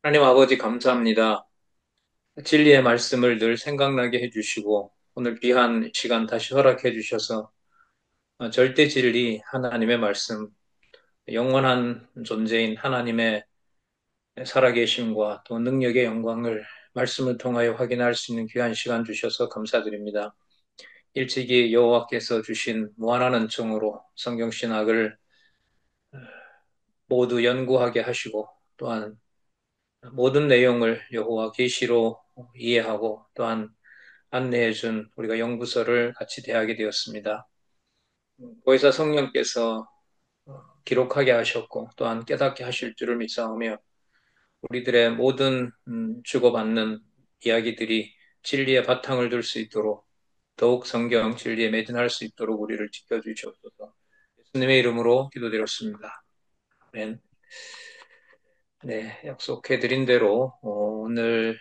하나님 아버지 감사합니다. 진리의 말씀을 늘 생각나게 해주시고 오늘 귀한 시간 다시 허락해 주셔서 절대 진리 하나님의 말씀, 영원한 존재인 하나님의 살아계심과 또 능력의 영광을 말씀을 통하여 확인할 수 있는 귀한 시간 주셔서 감사드립니다. 일찍이 여호와께서 주신 무한한 은총으로 성경 신학을 모두 연구하게 하시고 또한 모든 내용을 여호와 계시로 이해하고 또한 안내해준 우리가 연구서를 같이 대하게 되었습니다. 보혜사 성령께서 기록하게 하셨고 또한 깨닫게 하실 줄을 믿사오며 우리들의 모든 주고받는 이야기들이 진리의 바탕을 둘 수 있도록 더욱 성경 진리에 매진할 수 있도록 우리를 지켜주시옵소서. 예수님의 이름으로 기도드렸습니다. 아멘. 네, 약속해드린 대로 오늘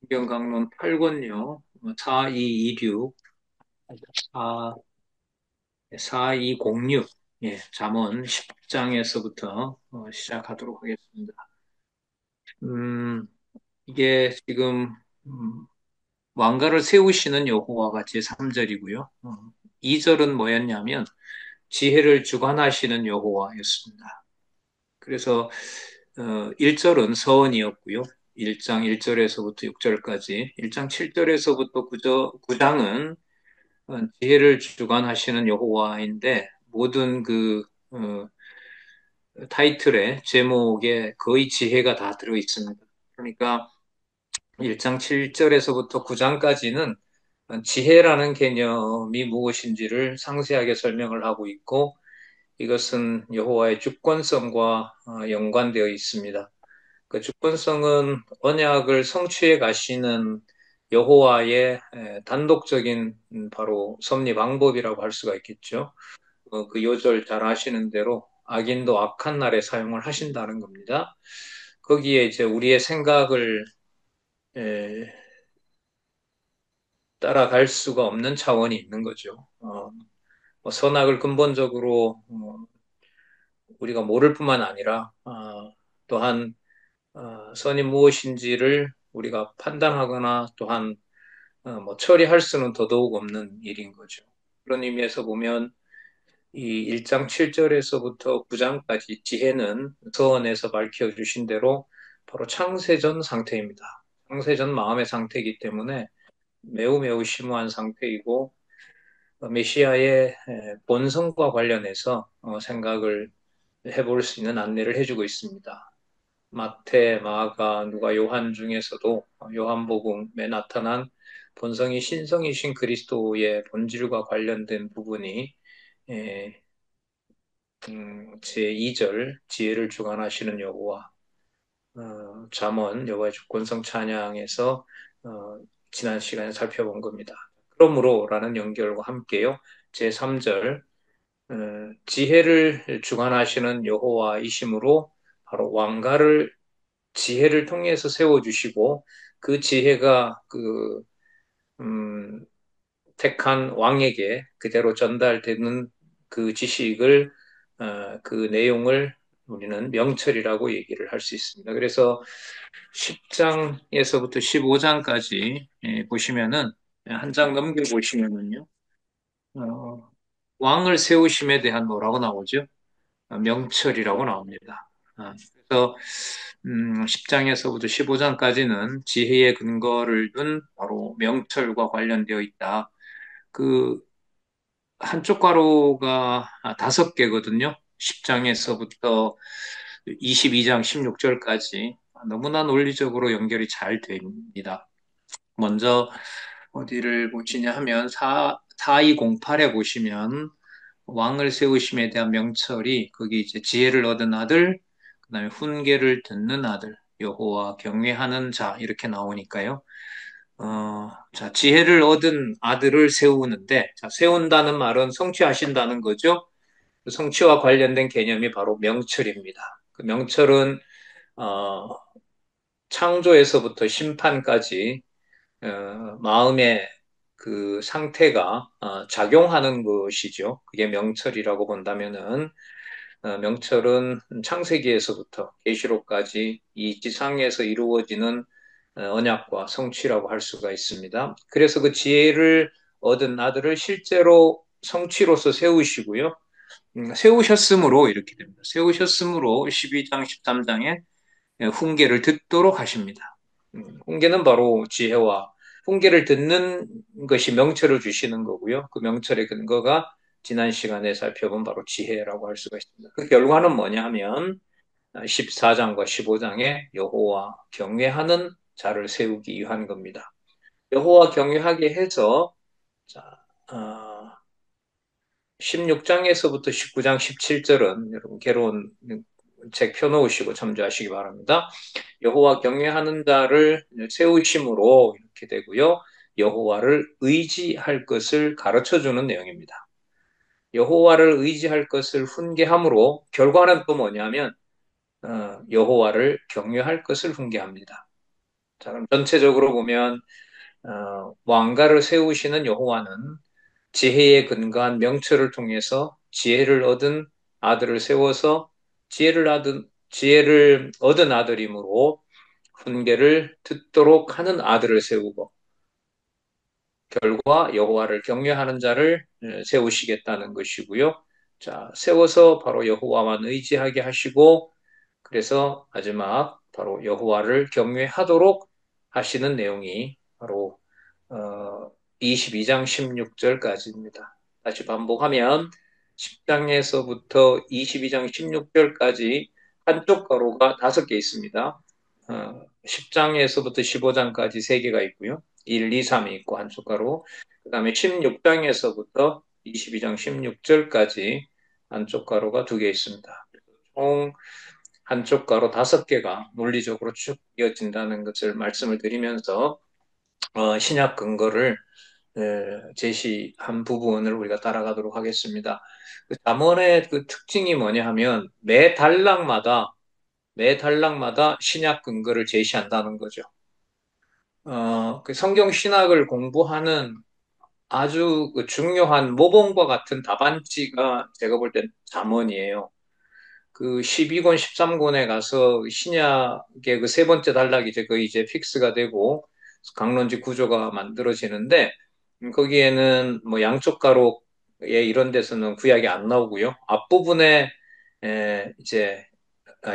성경 강론 8권요 4226 4206, 예, 잠언 10장에서부터 시작하도록 하겠습니다. 음, 이게 지금, 왕가를 세우시는 여호와가 제3절이고요. 2절은 뭐였냐면, 지혜를 주관하시는 여호와였습니다. 그래서, 1절은 서원이었고요. 1장 1절에서부터 6절까지, 1장 7절에서부터 9장은 지혜를 주관하시는 여호와인데, 모든 타이틀에, 제목에 거의 지혜가 다 들어 있습니다. 그러니까 1장 7절에서부터 9장까지는 지혜라는 개념이 무엇인지를 상세하게 설명을 하고 있고 이것은 여호와의 주권성과 연관되어 있습니다. 그 주권성은 언약을 성취해 가시는 여호와의 단독적인 바로 섭리 방법이라고 할 수가 있겠죠. 그 요절 잘 아시는 대로 악인도 악한 날에 사용을 하신다는 겁니다. 거기에 이제 우리의 생각을 에, 따라갈 수가 없는 차원이 있는 거죠. 뭐 선악을 근본적으로 우리가 모를 뿐만 아니라 또한 선이 무엇인지를 우리가 판단하거나 또한 뭐 처리할 수는 더더욱 없는 일인 거죠. 그런 의미에서 보면 이 1장 7절에서부터 9장까지 지혜는 서원에서 밝혀주신 대로 바로 창세전 상태입니다. 창세전 마음의 상태이기 때문에 매우 매우 심오한 상태이고 메시아의 본성과 관련해서 생각을 해볼 수 있는 안내를 해주고 있습니다. 마태, 마가, 누가, 요한 중에서도 요한복음에 나타난 본성이 신성이신 그리스도의 본질과 관련된 부분이 제2절 지혜를 주관하시는 여호와 잠언 여호와의 주권성 찬양에서 지난 시간에 살펴본 겁니다. 그러므로라는 연결과 함께요. 제3절 지혜를 주관하시는 여호와이심으로 바로 왕가를 지혜를 통해서 세워주시고 그 지혜가 음, 택한 왕에게 그대로 전달되는 그 지식을 그 내용을 우리는 명철이라고 얘기를 할 수 있습니다. 그래서 10장에서부터 15장까지 보시면은 한 장 넘겨 보시면은요. 어, 왕을 세우심에 대한 뭐라고 나오죠? 명철이라고 나옵니다. 그래서 10장에서부터 15장까지는 지혜의 근거를 둔 바로 명철과 관련되어 있다. 그 한쪽 가로가 5개거든요. 10장에서부터 22장 16절까지 너무나 논리적으로 연결이 잘 됩니다. 먼저 어디를 보시냐 하면 4208에 보시면 왕을 세우심에 대한 명철이 거기 이제 지혜를 얻은 아들, 그다음에 훈계를 듣는 아들, 여호와 경외하는 자 이렇게 나오니까요. 자, 지혜를 얻은 아들을 세우는데, 자, 세운다는 말은 성취하신다는 거죠. 그 성취와 관련된 개념이 바로 명철입니다. 그 명철은 어, 창조에서부터 심판까지 마음의 그 상태가 작용하는 것이죠. 그게 명철이라고 본다면은 명철은 창세기에서부터 계시록까지 이 지상에서 이루어지는 언약과 성취라고 할 수가 있습니다. 그래서 그 지혜를 얻은 아들을 실제로 성취로서 세우시고요. 세우셨으므로 이렇게 됩니다. 세우셨으므로 12장, 13장에 훈계를 듣도록 하십니다. 훈계는 바로 지혜와 훈계를 듣는 것이 명철을 주시는 거고요. 그 명철의 근거가 지난 시간에 살펴본 바로 지혜라고 할 수가 있습니다. 그 결과는 뭐냐 하면 14장과 15장에 여호와 경외하는 자를 세우기 위한 겁니다. 여호와 경외하게 해서 자, 16장에서부터 19장 17절은 여러분 개론 책 펴놓으시고 참조하시기 바랍니다. 여호와 경외하는 자를 세우심으로 이렇게 되고요. 여호와를 의지할 것을 가르쳐주는 내용입니다. 여호와를 의지할 것을 훈계함으로 결과는 또 뭐냐면 여호와를 경외할 것을 훈계합니다. 자, 그럼 전체적으로 보면 왕가를 세우시는 여호와는 지혜에 근거한 명철을 통해서 지혜를 얻은 아들을 세워서 지혜를 얻은 아들이므로 훈계를 듣도록 하는 아들을 세우고 결과 여호와를 경외하는 자를 세우시겠다는 것이고요. 자, 세워서 바로 여호와만 의지하게 하시고 그래서 마지막 바로 여호와를 경외하도록 하시는 내용이 바로 22장 16절까지입니다. 다시 반복하면 10장에서부터 22장 16절까지 한쪽 가로가 5개 있습니다. 10장에서부터 15장까지 3개가 있고요. 1, 2, 3이 있고 한쪽 가로. 그 다음에 16장에서부터 22장 16절까지 한쪽 가로가 2개 있습니다. 총 한쪽 가로 5개가 논리적으로 쭉 이어진다는 것을 말씀을 드리면서 신약 근거를 제시한 부분을 우리가 따라가도록 하겠습니다. 그 잠언의 그 특징이 뭐냐 하면 매 단락마다 신약 근거를 제시한다는 거죠. 그 성경 신학을 공부하는 아주 그 중요한 모범과 같은 답안지가 제가 볼 땐 잠언이에요. 그 12권, 13권에 가서 신약의 그 3번째 단락이 이제 거의 이제 픽스가 되고 강론지 구조가 만들어지는데 거기에는 뭐 양쪽 가로에 이런 데서는 구약이 안 나오고요. 앞부분에 이제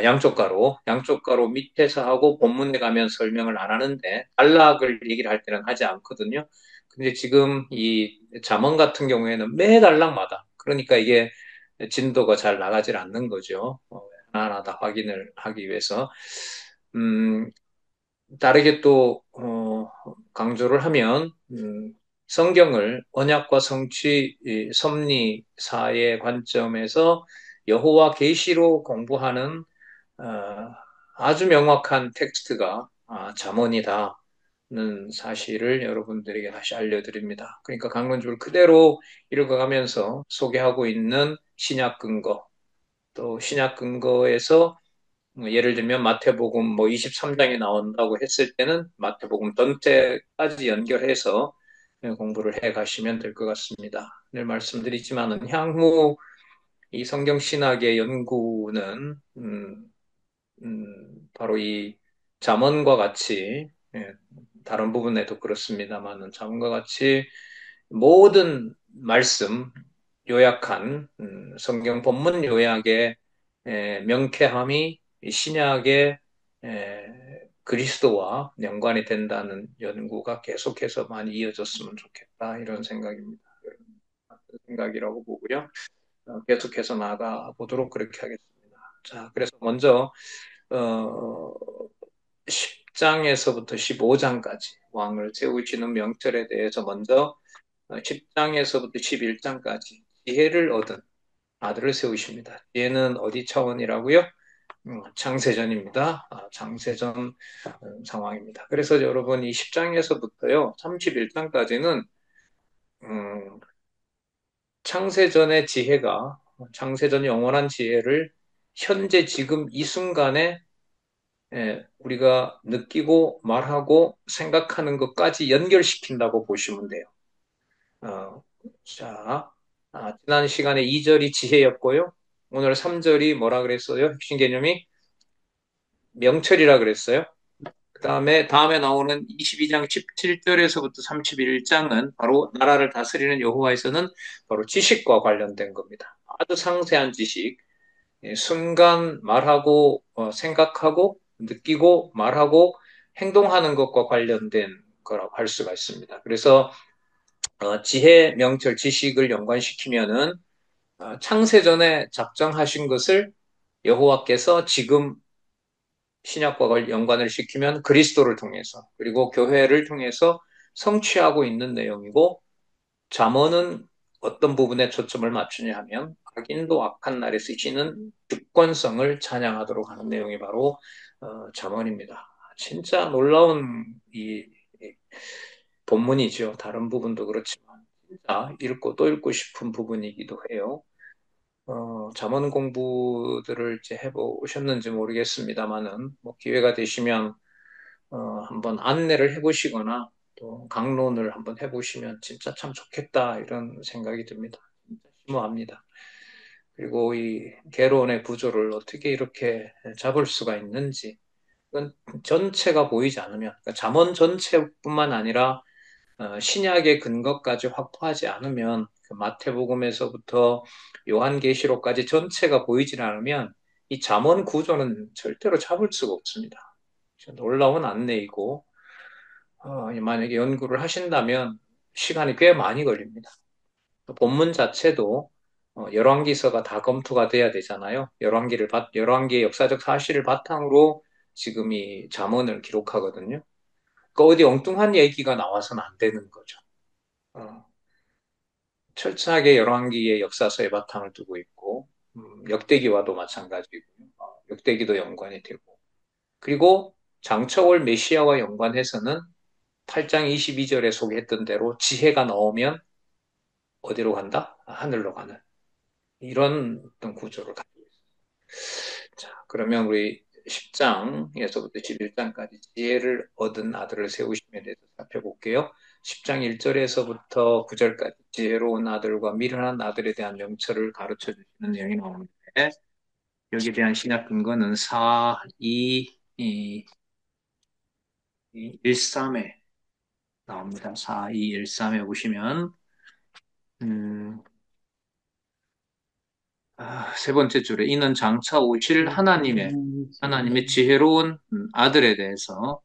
양쪽 가로 밑에서 하고 본문에 가면 설명을 안 하는데 단락을 얘기를 할 때는 하지 않거든요. 근데 지금 이 잠언 같은 경우에는 매 단락마다 그러니까 이게 진도가 잘 나가질 않는 거죠. 하나하나 다 확인을 하기 위해서. 음, 다르게 또 강조를 하면 성경을 언약과 성취, 섭리사의 관점에서 여호와 계시로 공부하는 어, 아주 명확한 텍스트가 잠언이다는 사실을 여러분들에게 다시 알려드립니다. 그러니까 강론주를 그대로 읽어가면서 소개하고 있는 신약 근거, 또 신약 근거에서 예를 들면 마태복음 뭐 23장에 나온다고 했을 때는 마태복음 전체까지 연결해서 공부를 해 가시면 될 것 같습니다. 늘 말씀드리지만은 향후 이 성경 신학의 연구는 바로 이 잠언과 같이 다른 부분에도 그렇습니다만은 잠언과 같이 모든 말씀 요약한 성경 본문 요약의 명쾌함이 신약의 그리스도와 연관이 된다는 연구가 계속해서 많이 이어졌으면 좋겠다 이런 생각입니다. 생각이라고 보고요. 계속해서 나아가 보도록 그렇게 하겠습니다. 자, 그래서 먼저 10장에서부터 15장까지 왕을 세우시는 명철에 대해서 먼저 10장에서부터 11장까지 지혜를 얻은 아들을 세우십니다. 지혜는 어디 차원이라고요? 창세전입니다. 창세전 상황입니다. 그래서 여러분 이 10장에서부터요 31장까지는 창세전의 지혜가 창세전 영원한 지혜를 현재 지금 이 순간에 우리가 느끼고 말하고 생각하는 것까지 연결시킨다고 보시면 돼요. 자, 지난 시간에 2절이 지혜였고요. 오늘 3절이 뭐라 그랬어요? 핵심 개념이 명철이라 그랬어요. 다음에 나오는 22장 17절에서부터 31장은 바로 나라를 다스리는 여호와에서는 바로 지식과 관련된 겁니다. 아주 상세한 지식, 순간 말하고 생각하고 느끼고 말하고 행동하는 것과 관련된 거라고 할 수가 있습니다. 그래서 지혜, 명철, 지식을 연관시키면은 창세전에 작정하신 것을 여호와께서 지금 신약과 연관을 시키면 그리스도를 통해서 그리고 교회를 통해서 성취하고 있는 내용이고 잠언은 어떤 부분에 초점을 맞추냐 하면 악인도 악한 날에 쓰시는 주권성을 찬양하도록 하는 내용이 바로 잠언입니다. 진짜 놀라운 이 본문이죠. 다른 부분도 그렇지만 진짜 읽고 또 읽고 싶은 부분이기도 해요. 잠언 공부들을 이제 해보셨는지 모르겠습니다만은 뭐 기회가 되시면 한번 안내를 해보시거나 또 강론을 한번 해보시면 진짜 참 좋겠다 이런 생각이 듭니다. 진짜 심오합니다. 그리고 이 개론의 구조를 어떻게 이렇게 잡을 수가 있는지 그건 전체가 보이지 않으면 그러니까 잠언 전체뿐만 아니라 신약의 근거까지 확보하지 않으면 그 마태복음에서부터 요한계시록까지 전체가 보이질 않으면 이 잠언 구조는 절대로 잡을 수가 없습니다. 놀라운 안내이고 만약에 연구를 하신다면 시간이 꽤 많이 걸립니다. 본문 자체도 열왕기서가 다 검토가 돼야 되잖아요. 열왕기의 역사적 사실을 바탕으로 지금 이 잠언을 기록하거든요. 그러니까 어디 엉뚱한 얘기가 나와서는 안 되는 거죠. 어, 철저하게 열왕기의 역사서에 바탕을 두고 있고 역대기와도 마찬가지고요. 역대기도 연관이 되고 그리고 장처월 메시아와 연관해서는 8장 22절에 소개했던 대로 지혜가 나오면 어디로 간다? 하늘로 가는 이런 어떤 구조를 가지고 있습니다. 자, 그러면 우리 10장에서부터 11장까지 지혜를 얻은 아들을 세우심에 대해서 살펴볼게요. 10장 1절에서부터 9절까지 지혜로운 아들과 미련한 아들에 대한 명철을 가르쳐 주시는 내용이 나오는데 여기에 대한 신약 근거는 4, 2, 1, 3에 나옵니다. 4, 2, 1, 3에 보시면 음, 세 번째 줄에 이는 장차 오실 하나님의 지혜로운 아들에 대해서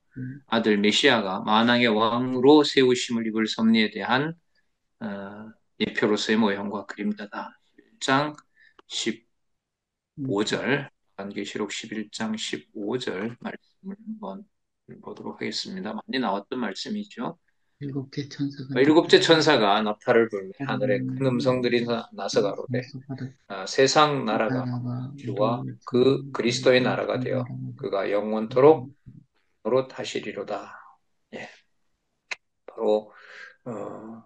아들 메시아가 만왕의 왕으로 세우심을 입을 섭리에 대한 예표로서의 모형과 그림자다. 1장 15절 요한계시록 11장 15절 말씀을 한번 보도록 하겠습니다. 많이 나왔던 말씀이죠. 일곱째 천사가 일곱째 나타나 천사가 나팔을 불며 하늘에 큰 음성들이 하나님의 나서 가로되 약속하듯 세상 나라가 나라가 주와 우리 그 그리스도의 주의 나라가 되어 나라가 그가 영원토록 노릇하시리로다. 예, 바로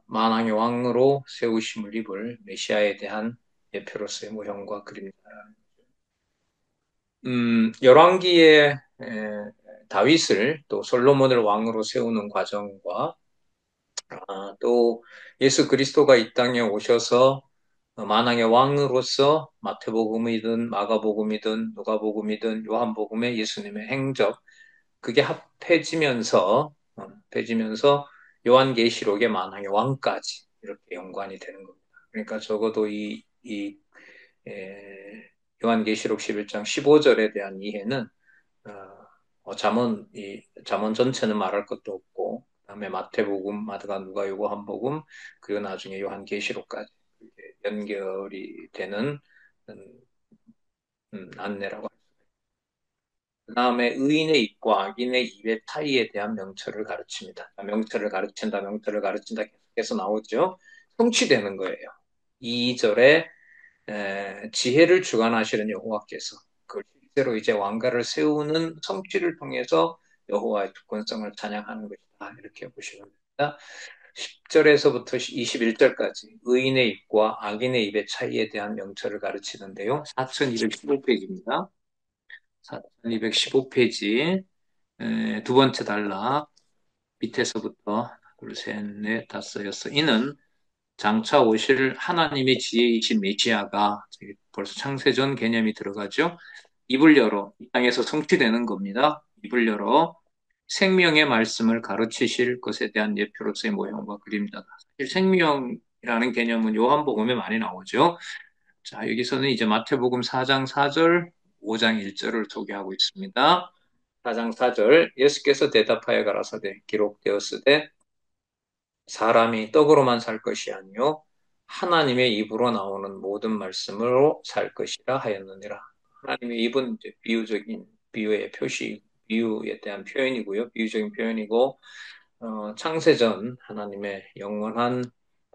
만왕의 왕으로 세우심을 입을 메시아에 대한 예표로서의 모형과 그림입니다. 열왕기에 다윗을 또 솔로몬을 왕으로 세우는 과정과 또 예수 그리스도가 이 땅에 오셔서 만왕의 왕으로서 마태복음이든 마가복음이든 누가복음이든 요한복음의 예수님의 행적 그게 합해지면서 요한계시록의 만왕의 왕까지 이렇게 연관이 되는 겁니다. 그러니까 적어도 요한계시록 11장 15절에 대한 이해는 잠언 전체는 말할 것도 없고 그다음에 마태복음, 마가, 누가, 요한복음 그리고 나중에 요한계시록까지 연결이 되는 음, 안내라고. 그 다음에 의인의 입과 악인의 입의 차이에 대한 명철을 가르칩니다. 명철을 가르친다 계속해서 나오죠. 성취되는 거예요. 2절에 지혜를 주관하시는 여호와께서 그 실제로 이제 왕가를 세우는 성취를 통해서 여호와의 주권성을 찬양하는 것이다. 이렇게 보시면 됩니다. 10절에서부터 21절까지 의인의 입과 악인의 입의 차이에 대한 명철을 가르치는데요. 4215페이지입니다. 4215페이지 두 번째 단락 밑에서부터 둘, 셋, 넷, 다섯, 여섯 이는 장차 오실 하나님의 지혜이신 메시아가 벌써 창세전 개념이 들어가죠. 입을 열어 이 땅에서 성취되는 겁니다. 입을 열어 생명의 말씀을 가르치실 것에 대한 예표로서의 모형과 그림자다. 사실 생명이라는 개념은 요한복음에 많이 나오죠. 자, 여기서는 이제 마태복음 4장 4절, 5장 1절을 소개하고 있습니다. 4장 4절, 예수께서 대답하여 가라사대 기록되었으되 사람이 떡으로만 살 것이 아니요 하나님의 입으로 나오는 모든 말씀으로 살 것이라 하였느니라. 하나님의 입은 이제 비유적인 비유의 표시, 비유에 대한 표현이고요. 비유적인 표현이고 창세전 하나님의 영원한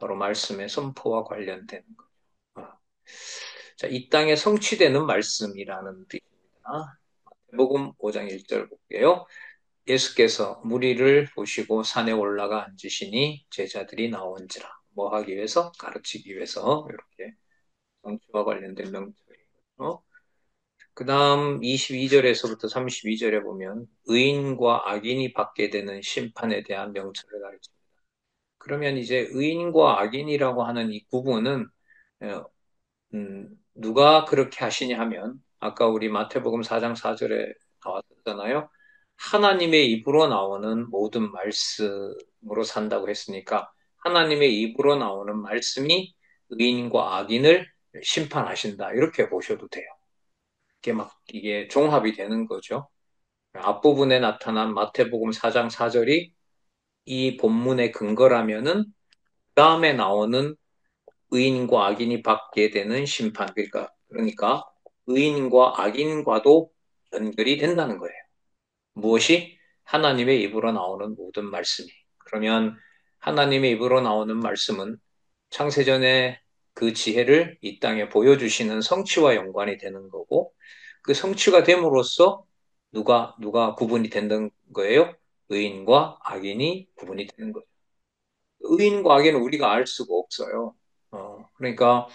바로 말씀의 선포와 관련된 것. 자, 이 땅에 성취되는 말씀이라는 뜻입니다. 복음 5장 1절 볼게요. 예수께서 무리를 보시고 산에 올라가 앉으시니 제자들이 나온지라. 뭐 하기 위해서? 가르치기 위해서. 이렇게 성취와 관련된 명령이죠. 그 다음 22절에서부터 32절에 보면 의인과 악인이 받게 되는 심판에 대한 명철을 가르칩니다. 그러면 이제 의인과 악인이라고 하는 이 구분은 어, 누가 그렇게 하시냐 하면 아까 우리 마태복음 4장 4절에 나왔잖아요. 하나님의 입으로 나오는 모든 말씀으로 산다고 했으니까 하나님의 입으로 나오는 말씀이 의인과 악인을 심판하신다. 이렇게 보셔도 돼요. 이게 종합이 되는 거죠. 앞부분에 나타난 마태복음 4장 4절이 이 본문의 근거라면은 그 다음에 나오는 의인과 악인이 받게 되는 심판. 그러니까 의인과 악인과도 연결이 된다는 거예요. 무엇이? 하나님의 입으로 나오는 모든 말씀이. 그러면 하나님의 입으로 나오는 말씀은 창세전에 그 지혜를 이 땅에 보여주시는 성취와 연관이 되는 거고, 그 성취가 됨으로써 누가 구분이 되는 거예요? 의인과 악인이 구분이 되는 거죠. 의인과 악인은 우리가 알 수가 없어요. 그러니까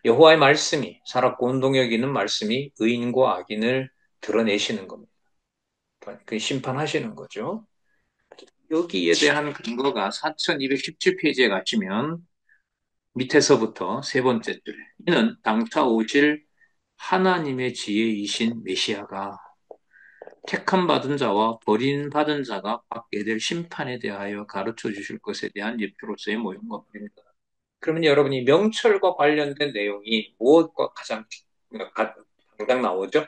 여호와의 말씀이 살았고 운동력 있는 말씀이 의인과 악인을 드러내시는 겁니다. 그 심판하시는 거죠. 여기에 대한 근거가 4217페이지에 가시면 밑에서부터 세 번째 줄에 이는 장차 오실 하나님의 지혜이신 메시아가 택함 받은 자와 버림받은 자가 받게 될 심판에 대하여 가르쳐 주실 것에 대한 예표로서의 모형과 그림이다. 그러면 여러분이 명철과 관련된 내용이 무엇과 가장 나오죠?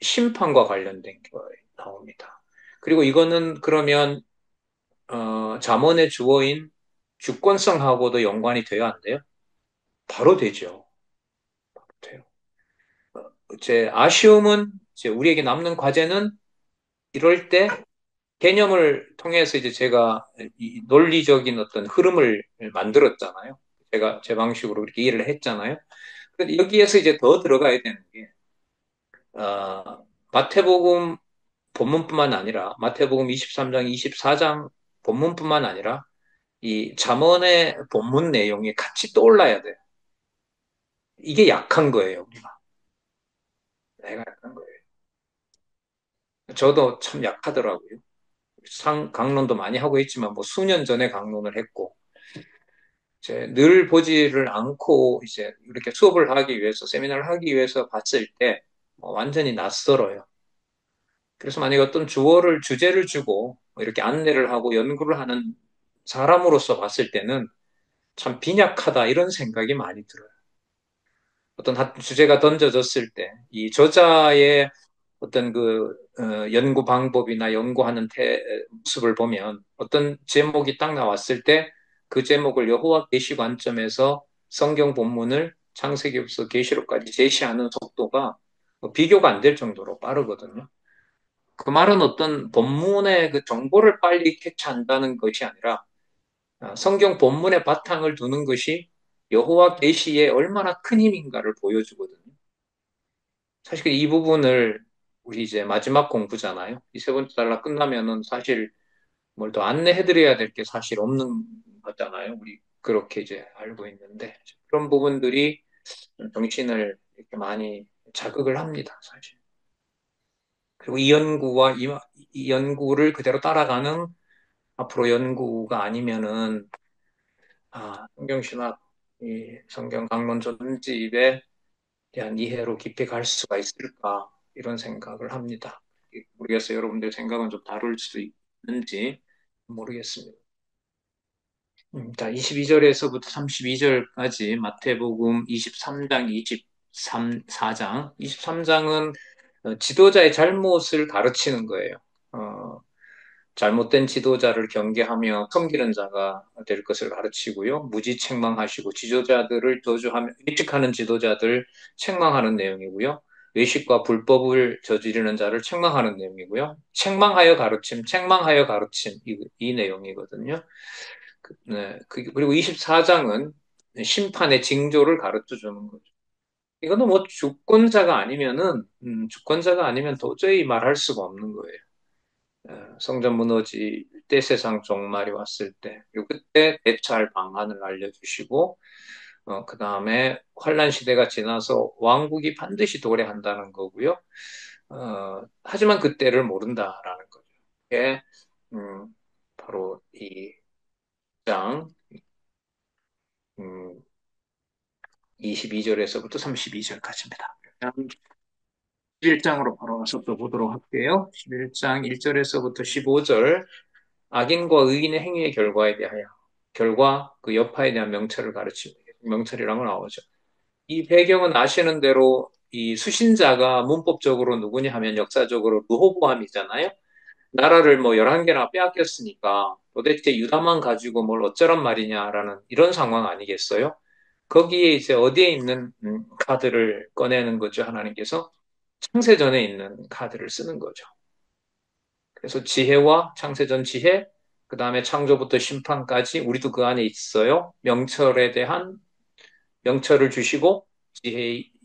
심판과 관련된 게 나옵니다. 그리고 이거는 그러면 잠언의 주어인 주권성하고도 연관이 돼야 안 돼요? 바로 되죠. 돼요. 제 아쉬움은 이제 우리에게 남는 과제는 이럴 때 개념을 통해서 이제 제가 이 논리적인 어떤 흐름을 만들었잖아요. 제가 제 방식으로 이렇게 이해를 했잖아요. 근데 여기에서 이제 더 들어가야 되는 게 마태복음 본문뿐만 아니라 마태복음 23장, 24장 본문뿐만 아니라 이 잠언의 본문 내용이 같이 떠올라야 돼요. 이게 약한 거예요, 우리가. 내가 약한 거예요. 저도 참 약하더라고요. 강론도 많이 하고 있지만 뭐 수년 전에 강론을 했고 이제 늘 보지를 않고 이제 이렇게 수업을 하기 위해서 세미나를 하기 위해서 봤을 때 완전히 낯설어요. 그래서 만약에 어떤 주제를 주고 뭐 이렇게 안내를 하고 연구를 하는 사람으로서 봤을 때는 참 빈약하다 이런 생각이 많이 들어요. 어떤 주제가 던져졌을 때 이 저자의 어떤 연구 방법이나 연구하는 모습을 보면 어떤 제목이 딱 나왔을 때 그 제목을 여호와 계시 관점에서 성경 본문을 창세기부터 계시록까지 제시하는 속도가 비교가 안 될 정도로 빠르거든요. 그 말은 어떤 본문의 그 정보를 빨리 캐치한다는 것이 아니라 성경 본문의 바탕을 두는 것이 여호와 계시에 얼마나 큰 힘인가를 보여주거든요. 사실 이 부분을 우리 이제 마지막 공부잖아요. 이 세 번째 단락 끝나면은 사실 뭘 더 안내해드려야 될 게 사실 없는 거잖아요. 우리 그렇게 이제 알고 있는데 그런 부분들이 정신을 이렇게 많이 자극을 합니다. 사실. 그리고 이 연구를 그대로 따라가는 앞으로 연구가 아니면은 성경신학 이 성경 강론 전집의 대한 이해로 깊이 갈 수가 있을까 이런 생각을 합니다. 모르겠어요. 여러분들 생각은 좀 다를 수도 있는지 모르겠습니다. 자, 22절에서부터 32절까지 마태복음 23장, 24장. 23장은 지도자의 잘못을 가르치는 거예요. 어, 잘못된 지도자를 경계하며 섬기는 자가 될 것을 가르치고요. 무지 책망하시고 지도자들을 저주하며 일찍하는 지도자들 책망하는 내용이고요. 외식과 불법을 저지르는 자를 책망하는 내용이고요. 책망하여 가르침, 책망하여 가르침 이 내용이거든요. 네, 그리고 24장은 심판의 징조를 가르쳐 주는 거죠. 이거는 뭐 주권자가 아니면 도저히 말할 수가 없는 거예요. 성전 무너질 때 세상 종말이 왔을 때, 그리고 그때 대처할 방안을 알려주시고, 그 다음에 환란 시대가 지나서 왕국이 반드시 도래한다는 거고요. 하지만 그때를 모른다라는 거죠. 이게 음, 바로 이 장 22절에서부터 32절까지입니다. 11장으로 바로 와서 또 보도록 할게요. 11장 1절에서부터 15절 악인과 의인의 행위의 결과에 대하여 결과 그 여파에 대한 명철을 가르치고 명철이라는 건 나오죠. 이 배경은 아시는 대로 이 수신자가 문법적으로 누구냐 하면 역사적으로 르호보암이잖아요. 나라를 뭐 11개나 빼앗겼으니까 도대체 유다만 가지고 뭘 어쩌란 말이냐라는 이런 상황 아니겠어요? 거기에 이제 어디에 있는 카드를 꺼내는 거죠. 하나님께서 창세전에 있는 카드를 쓰는 거죠. 그래서 지혜와 창세전 지혜, 그 다음에 창조부터 심판까지 우리도 그 안에 있어요. 명철에 대한 명철을 주시고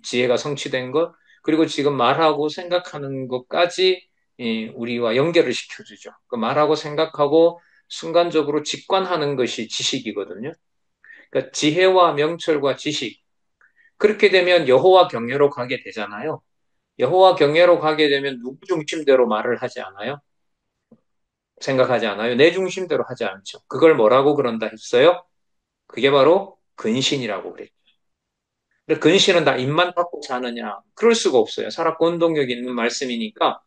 지혜가 성취된 것, 그리고 지금 말하고 생각하는 것까지 우리와 연결을 시켜주죠. 그 말하고 생각하고 순간적으로 직관하는 것이 지식이거든요. 그러니까 지혜와 명철과 지식, 그렇게 되면 여호와 경외로 가게 되잖아요. 여호와 경외로 가게 되면 누구 중심대로 말을 하지 않아요? 생각하지 않아요. 내 중심대로 하지 않죠. 그걸 뭐라고 그런다 했어요? 그게 바로 근신이라고 그랬죠. 근데 근신은 다 입만 닫고 사느냐? 그럴 수가 없어요. 살아고 운동력 있는 말씀이니까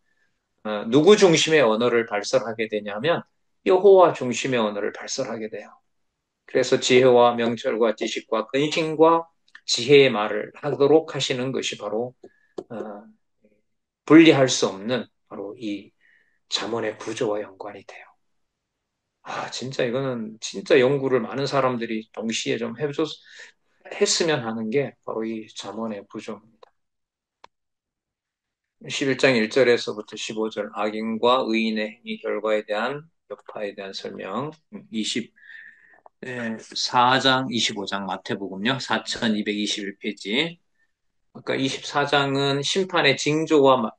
누구 중심의 언어를 발설하게 되냐면 여호와 중심의 언어를 발설하게 돼요. 그래서 지혜와 명철과 지식과 근신과 지혜의 말을 하도록 하시는 것이 바로 어, 분리할 수 없는 바로 이 잠언의 구조와 연관이 돼요. 진짜 이거는 진짜 연구를 많은 사람들이 동시에 좀 했으면 하는 게 바로 이 잠언의 구조입니다. 11장 1절에서부터 15절 악인과 의인의 행위 결과에 대한 여파에 대한 설명 24장 25장 마태복음요 4221페이지 아까 24장은 심판의 징조와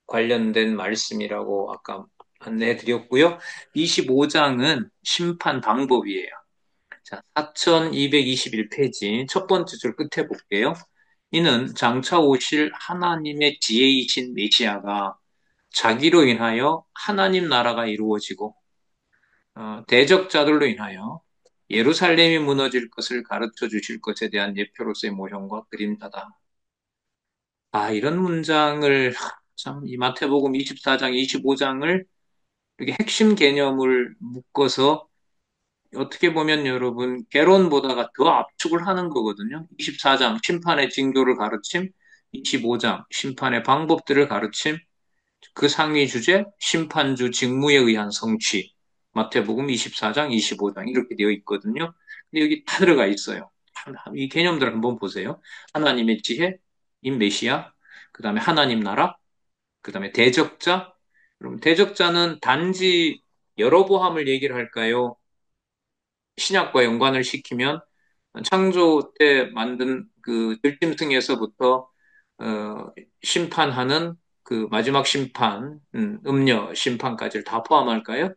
관련된 말씀이라고 아까 안내해 드렸고요. 25장은 심판 방법이에요. 자, 4221페이지 첫 번째 줄 끝에 볼게요. 이는 장차 오실 하나님의 지혜이신 메시아가 자기로 인하여 하나님 나라가 이루어지고 대적자들로 인하여 예루살렘이 무너질 것을 가르쳐 주실 것에 대한 예표로서의 모형과 그림자다. 이런 문장을 참 이 마태복음 24장, 25장을 이렇게 핵심 개념을 묶어서 어떻게 보면 여러분 개론보다가 더 압축을 하는 거거든요. 24장 심판의 징조를 가르침, 25장 심판의 방법들을 가르침, 그 상위 주제 심판주 직무에 의한 성취. 마태복음 24장, 25장 이렇게 되어 있거든요. 근데 여기 다 들어가 있어요. 이 개념들을 한번 보세요. 하나님의 지혜, 메시아, 그 다음에 하나님 나라, 그 다음에 대적자. 그럼 대적자는 단지 여로보암을 얘기를 할까요? 신약과 연관을 시키면 창조 때 만든 그 들짐승에서부터 어, 심판하는 그 마지막 심판, 음녀 심판까지를 다 포함할까요?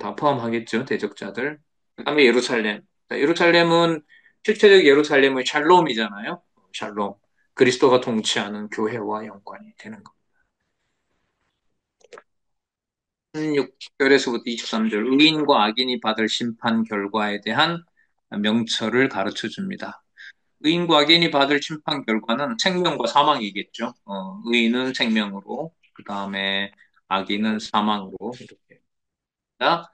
다 포함하겠죠, 대적자들. 그다음에 예루살렘. 예루살렘은 실체적 예루살렘은 샬롬이잖아요. 샬롬. 그리스도가 통치하는 교회와 연관이 되는 겁니다. 16절에서부터 23절, 의인과 악인이 받을 심판 결과에 대한 명철을 가르쳐 줍니다. 의인과 악인이 받을 심판 결과는 생명과 사망이겠죠. 의인은 생명으로, 그 다음에 악인은 사망으로 이렇게. 자,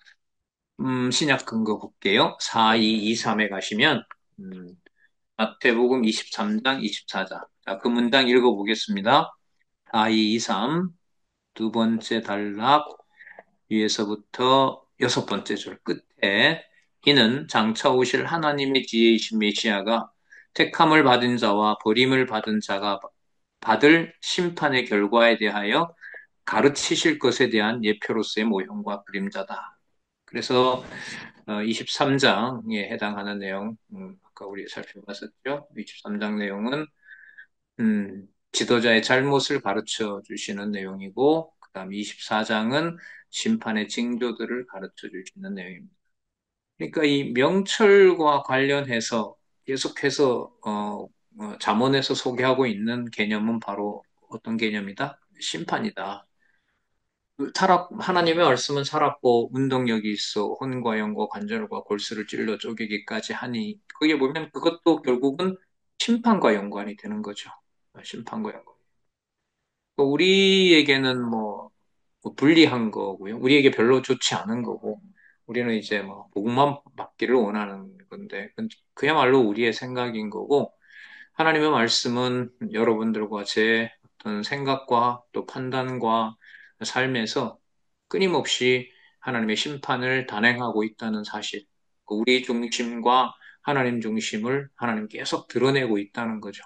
신약 근거 볼게요. 4223에 가시면 음, 마태복음 23장 24장. 자, 그 문장 읽어보겠습니다. 4223 두 번째 단락 위에서부터 여섯 번째 줄 끝에 이는 장차 오실 하나님의 지혜이신 메시아가 택함을 받은 자와 버림을 받은 자가 받을 심판의 결과에 대하여 가르치실 것에 대한 예표로서의 모형과 그림자다. 그래서 23장에 해당하는 내용, 아까 우리 살펴봤었죠. 23장 내용은 지도자의 잘못을 가르쳐 주시는 내용이고, 그 다음 24장은 심판의 징조들을 가르쳐 주시는 내용입니다. 그러니까 이 명철과 관련해서 계속해서 잠언에서 소개하고 있는 개념은 바로 어떤 개념이다? 심판이다. 하나님의 말씀은 살았고 운동력이 있어 혼과 영과 관절과 골수를 찔러 쪼개기까지 하니 그게 보면 그것도 결국은 심판과 연관이 되는 거죠. 심판과 연관. 우리에게는 뭐 불리한 거고요. 우리에게 별로 좋지 않은 거고 우리는 이제 뭐 복만 받기를 원하는 건데 그야말로 우리의 생각인 거고 하나님의 말씀은 여러분들과 제 어떤 생각과 또 판단과 삶에서 끊임없이 하나님의 심판을 단행하고 있다는 사실, 우리 중심과 하나님 중심을 하나님 계속 드러내고 있다는 거죠.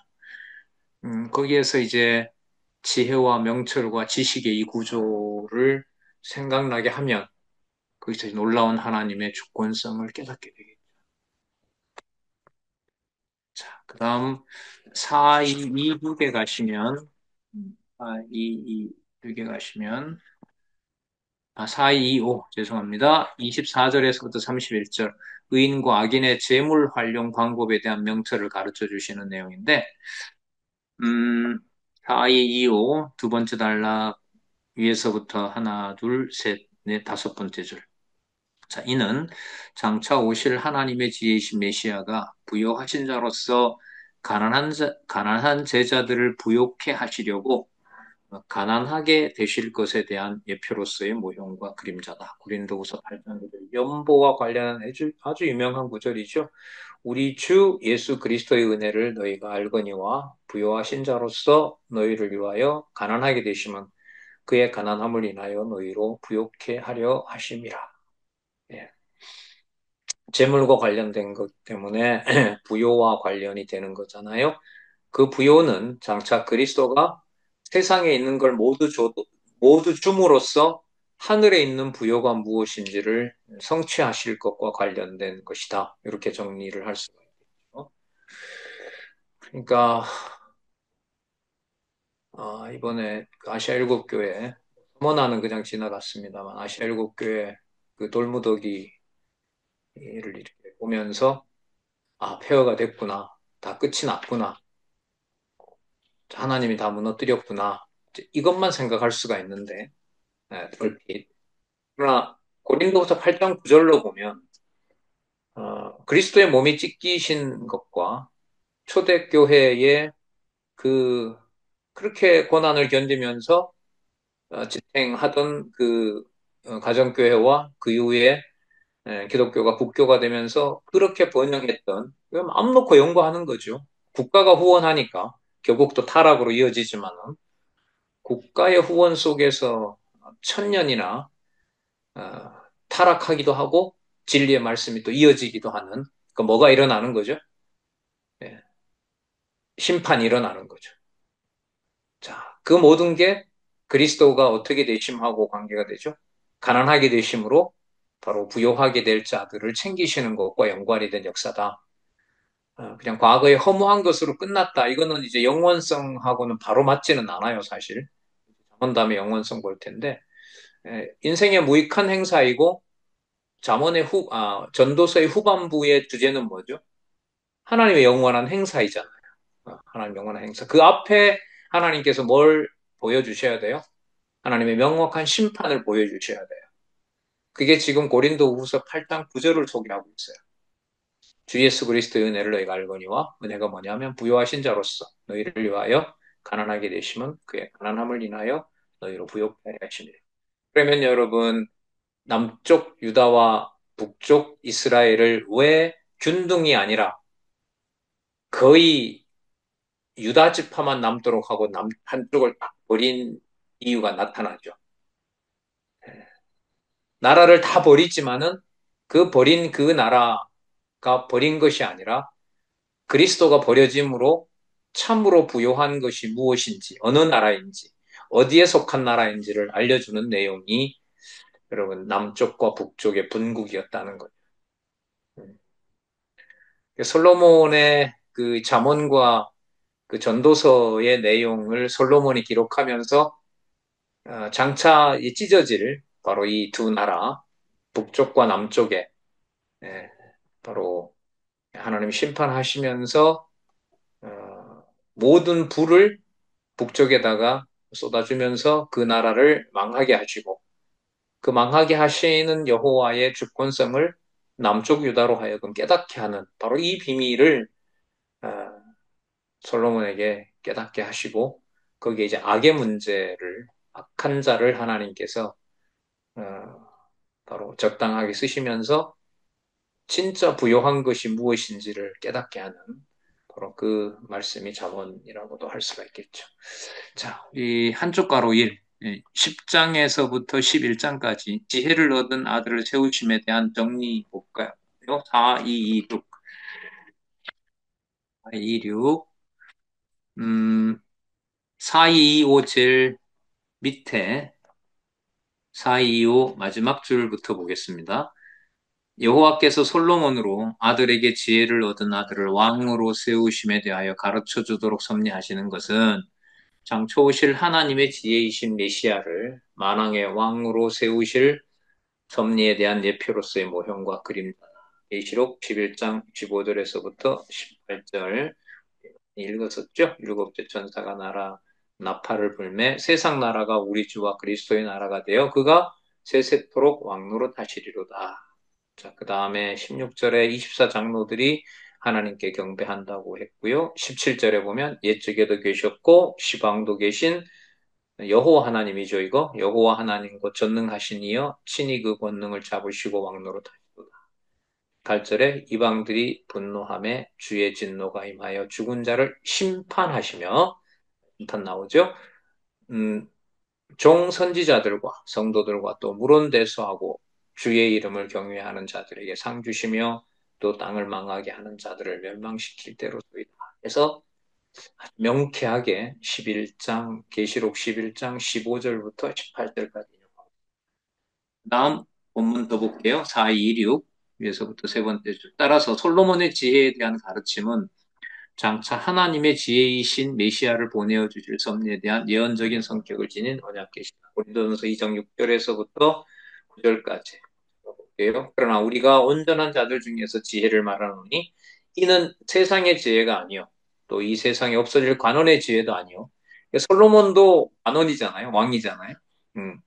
거기에서 이제 지혜와 명철과 지식의 이 구조를 생각나게 하면 거기서 놀라운 하나님의 주권성을 깨닫게 되겠죠. 자, 그 다음 422쪽에 가시면 422쪽에 가시면 425 죄송합니다. 24절에서부터 31절 의인과 악인의 재물 활용 방법에 대한 명철을 가르쳐 주시는 내용인데 4225 두 번째 단락 위에서부터 하나, 둘, 셋, 넷, 다섯 번째 줄. 자, 이는 장차 오실 하나님의 지혜이신 메시아가 부요하신 자로서 가난한 제자들을 부욕해 하시려고 가난하게 되실 것에 대한 예표로서의 모형과 그림자다. 고린도후서 8장 9절. 연보와 관련한 아주 유명한 구절이죠. 우리 주 예수 그리스도의 은혜를 너희가 알거니와 부요하신 자로서 너희를 위하여 가난하게 되시면 그의 가난함을 인하여 너희로 부욕해 하려 하심이라. 예. 재물과 관련된 것 때문에 부요와 관련이 되는 거잖아요. 그 부요는 장차 그리스도가 세상에 있는 걸 모두 줌으로써 하늘에 있는 부요가 무엇인지를 성취하실 것과 관련된 것이다. 이렇게 정리를 할 수가 있겠죠. 그러니까 이번에 그 아시아 일곱 교회 서머나는 그냥 지나갔습니다만 아시아 일곱 교회 그 돌무더기를 이렇게 보면서 폐허가 됐구나. 다 끝이 났구나. 하나님이 다 무너뜨렸구나. 이것만 생각할 수가 있는데 얼핏. 그러나 고린도후서 8장 9절로 보면 그리스도의 몸이 찢기신 것과 초대교회의 그 그렇게 고난을 견디면서 지탱하던 그 가정교회와 그 이후에 기독교가 국교가 되면서 그렇게 번영했던 마음 놓고 연구하는 거죠. 국가가 후원하니까 결국 또 타락으로 이어지지만은 국가의 후원 속에서 천년이나 어, 타락하기도 하고 진리의 말씀이 또 이어지기도 하는 뭐가 일어나는 거죠? 예, 심판이 일어나는 거죠. 자, 그 모든 게 그리스도가 어떻게 되심하고 관계가 되죠? 가난하게 되심으로 바로 부요하게 될 자들을 챙기시는 것과 연관이 된 역사다. 그냥 과거에 허무한 것으로 끝났다. 이거는 이제 영원성하고는 바로 맞지는 않아요, 사실. 한 다음에 영원성 볼 텐데, 인생의 무익한 행사이고, 전도서의 후반부의 주제는 뭐죠? 하나님의 영원한 행사이잖아요. 하나님 영원한 행사. 그 앞에 하나님께서 뭘 보여주셔야 돼요? 하나님의 명확한 심판을 보여주셔야 돼요. 그게 지금 고린도후서 8장 9절을 소개하고 있어요. 주 예수 그리스도의 은혜를 너희가 알거니와 은혜가 뭐냐면 부요하신 자로서 너희를 위하여 가난하게 되시면 그의 가난함을 인하여 너희로 부요케 하시니라. 그러면 여러분 남쪽 유다와 북쪽 이스라엘을 왜 균등이 아니라 거의 유다 지파만 남도록 하고 한쪽을 딱 버린 이유가 나타나죠. 나라를 다 버리지만은 그 버린 그 나라가 버린 것이 아니라 그리스도가 버려짐으로 참으로 부요한 것이 무엇인지, 어느 나라인지, 어디에 속한 나라인지를 알려주는 내용이 여러분 남쪽과 북쪽의 분국이었다는 거예요. 솔로몬의 그 잠언과 그 전도서의 내용을 솔로몬이 기록하면서 장차 찢어질 바로 이 두 나라, 북쪽과 남쪽에 예, 바로 하나님 심판하시면서 모든 불을 북쪽에다가 쏟아주면서 그 나라를 망하게 하시고 그 망하게 하시는 여호와의 주권성을 남쪽 유다로 하여금 깨닫게 하는 바로 이 비밀을 어, 솔로몬에게 깨닫게 하시고 거기에 이제 악의 문제를 악한 자를 하나님께서 어, 바로 적당하게 쓰시면서 진짜 부요한 것이 무엇인지를 깨닫게 하는 바로 그 말씀이 잠언이라고도 할 수가 있겠죠. 자, 이 한쪽 가로 1, 10장에서부터 11장까지 지혜를 얻은 아들을 세우심에 대한 정리 볼까요? 4, 2, 2, 6, 4, 2, 6, 4, 2, 5 제일 밑에 4, 2, 5 마지막 줄부터 보겠습니다. 여호와께서 솔로몬으로 아들에게 지혜를 얻은 아들을 왕으로 세우심에 대하여 가르쳐 주도록 섭리하시는 것은 장초 오실 하나님의 지혜이신 메시아를 만왕의 왕으로 세우실 섭리에 대한 예표로서의 모형과 그림이다. 계시록 11장 15절에서부터 18절 읽었었죠? 일곱째 천사가 나라 나팔을 불매 세상 나라가 우리 주와 그리스도의 나라가 되어 그가 세세토록 왕노로 다시리로다. 자, 그 다음에 16절에 24장로들이 하나님께 경배한다고 했고요. 17절에 보면 옛적에도 계셨고 시방도 계신 여호와 하나님이죠, 이거. 여호와 하나님 곧 전능하신 이여 친히 그 권능을 잡으시고 왕노로 타시도다. 8절에 이방들이 분노함에 주의 진노가 임하여 죽은 자를 심판하시며 심판 나오죠. 음, 종 선지자들과 성도들과 또 물론대수하고 주의 이름을 경외하는 자들에게 상 주시며 또 땅을 망하게 하는 자들을 멸망시킬 때로소이다. 그래서 명쾌하게 11장 계시록 11장 15절부터 18절까지 다음 본문 더 볼게요. 4216 위에서부터 세 번째 줄. 따라서 솔로몬의 지혜에 대한 가르침은 장차 하나님의 지혜이신 메시아를 보내어 주실 섭리에 대한 예언적인 성격을 지닌 언약계시다. 고린도전서 2장 6절에서부터 9절까지 볼게요. 그러나 우리가 온전한 자들 중에서 지혜를 말하노니 이는 세상의 지혜가 아니요 또 이 세상에 없어질 관원의 지혜도 아니요. 솔로몬도 관원이잖아요. 왕이잖아요. 음.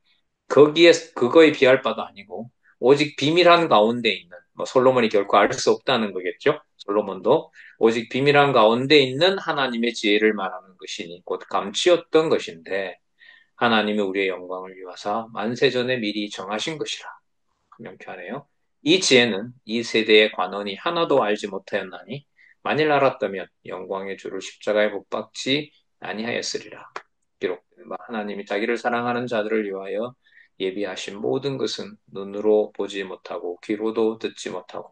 거기에 그거에 비할 바도 아니고 오직 비밀한 가운데 있는 뭐 솔로몬이 결코 알 수 없다는 거겠죠. 솔로몬도 오직 비밀한 가운데 있는 하나님의 지혜를 말하는 것이니 곧 감추었던 것인데 하나님이 우리의 영광을 위하사 만세전에 미리 정하신 것이라. 명쾌하네요. 이 지혜는 이 세대의 관원이 하나도 알지 못하였나니 만일 알았다면 영광의 주를 십자가에 못 박지 아니하였으리라. 기록 하나님이 자기를 사랑하는 자들을 위하여 예비하신 모든 것은 눈으로 보지 못하고 귀로도 듣지 못하고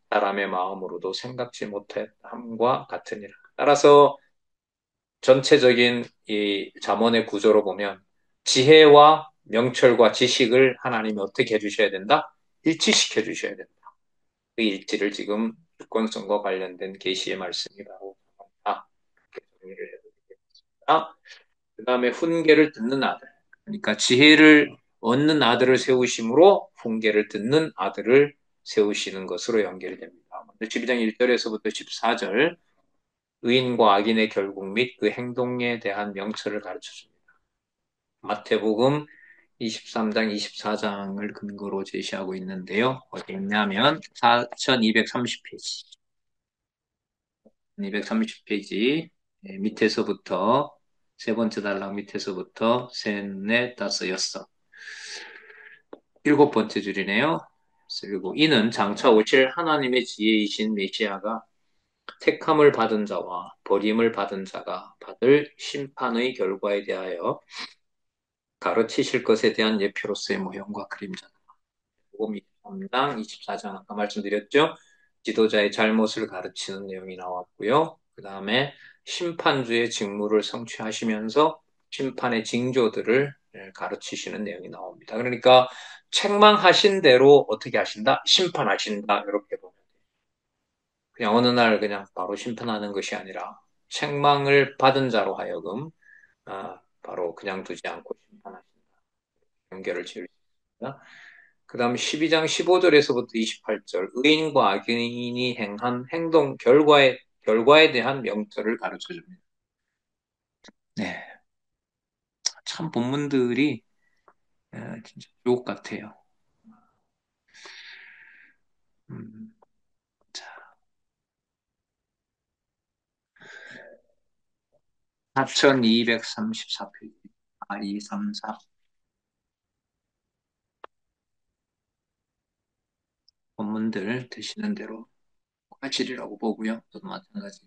사람의 마음으로도 생각지 못함과 같으니라. 따라서 전체적인 이 잠언의 구조로 보면 지혜와 명철과 지식을 하나님이 어떻게 해주셔야 된다? 일치시켜 주셔야 된다. 그 일치를 지금 주권성과 관련된 계시의 말씀이 바로 이렇게 정리를 해드리겠습니다. 그 다음에 훈계를 듣는 아들. 그러니까 지혜를 얻는 아들을 세우심으로 훈계를 듣는 아들을 세우시는 것으로 연결이 됩니다. 12장 1절에서부터 14절 의인과 악인의 결국 및 그 행동에 대한 명철을 가르쳐 줍니다. 마태복음 23장, 24장을 근거로 제시하고 있는데요. 어디 있냐면 4230페이지. 230페이지 밑에서부터 세 번째 단락 밑에서부터 셋, 넷, 다섯, 여섯 일곱 번째 줄이네요. 그리고 이는 장차 오실 하나님의 지혜이신 메시아가 택함을 받은 자와 버림을 받은 자가 받을 심판의 결과에 대하여 가르치실 것에 대한 예표로서의 모형과 그림자. 복음 23장, 24장 아까 말씀드렸죠? 지도자의 잘못을 가르치는 내용이 나왔고요. 그 다음에 심판주의 직무를 성취하시면서 심판의 징조들을 가르치시는 내용이 나옵니다. 그러니까 책망하신 대로 어떻게 하신다? 심판하신다. 이렇게 보면 그냥 어느 날 그냥 바로 심판하는 것이 아니라 책망을 받은 자로 하여금 바로 그냥 두지 않고 심판하신다. 연결을 지을 수 있습니다. 그 다음 12장 15절에서부터 28절 의인과 악인이 행한 행동 결과에 대한 명철을 가르쳐 줍니다. 네, 참 본문들이 진짜 주옥 같아요. 자, 4234페이지 4234 본문들 되시는 대로 화질이라고 보고요. 저도 마찬가지.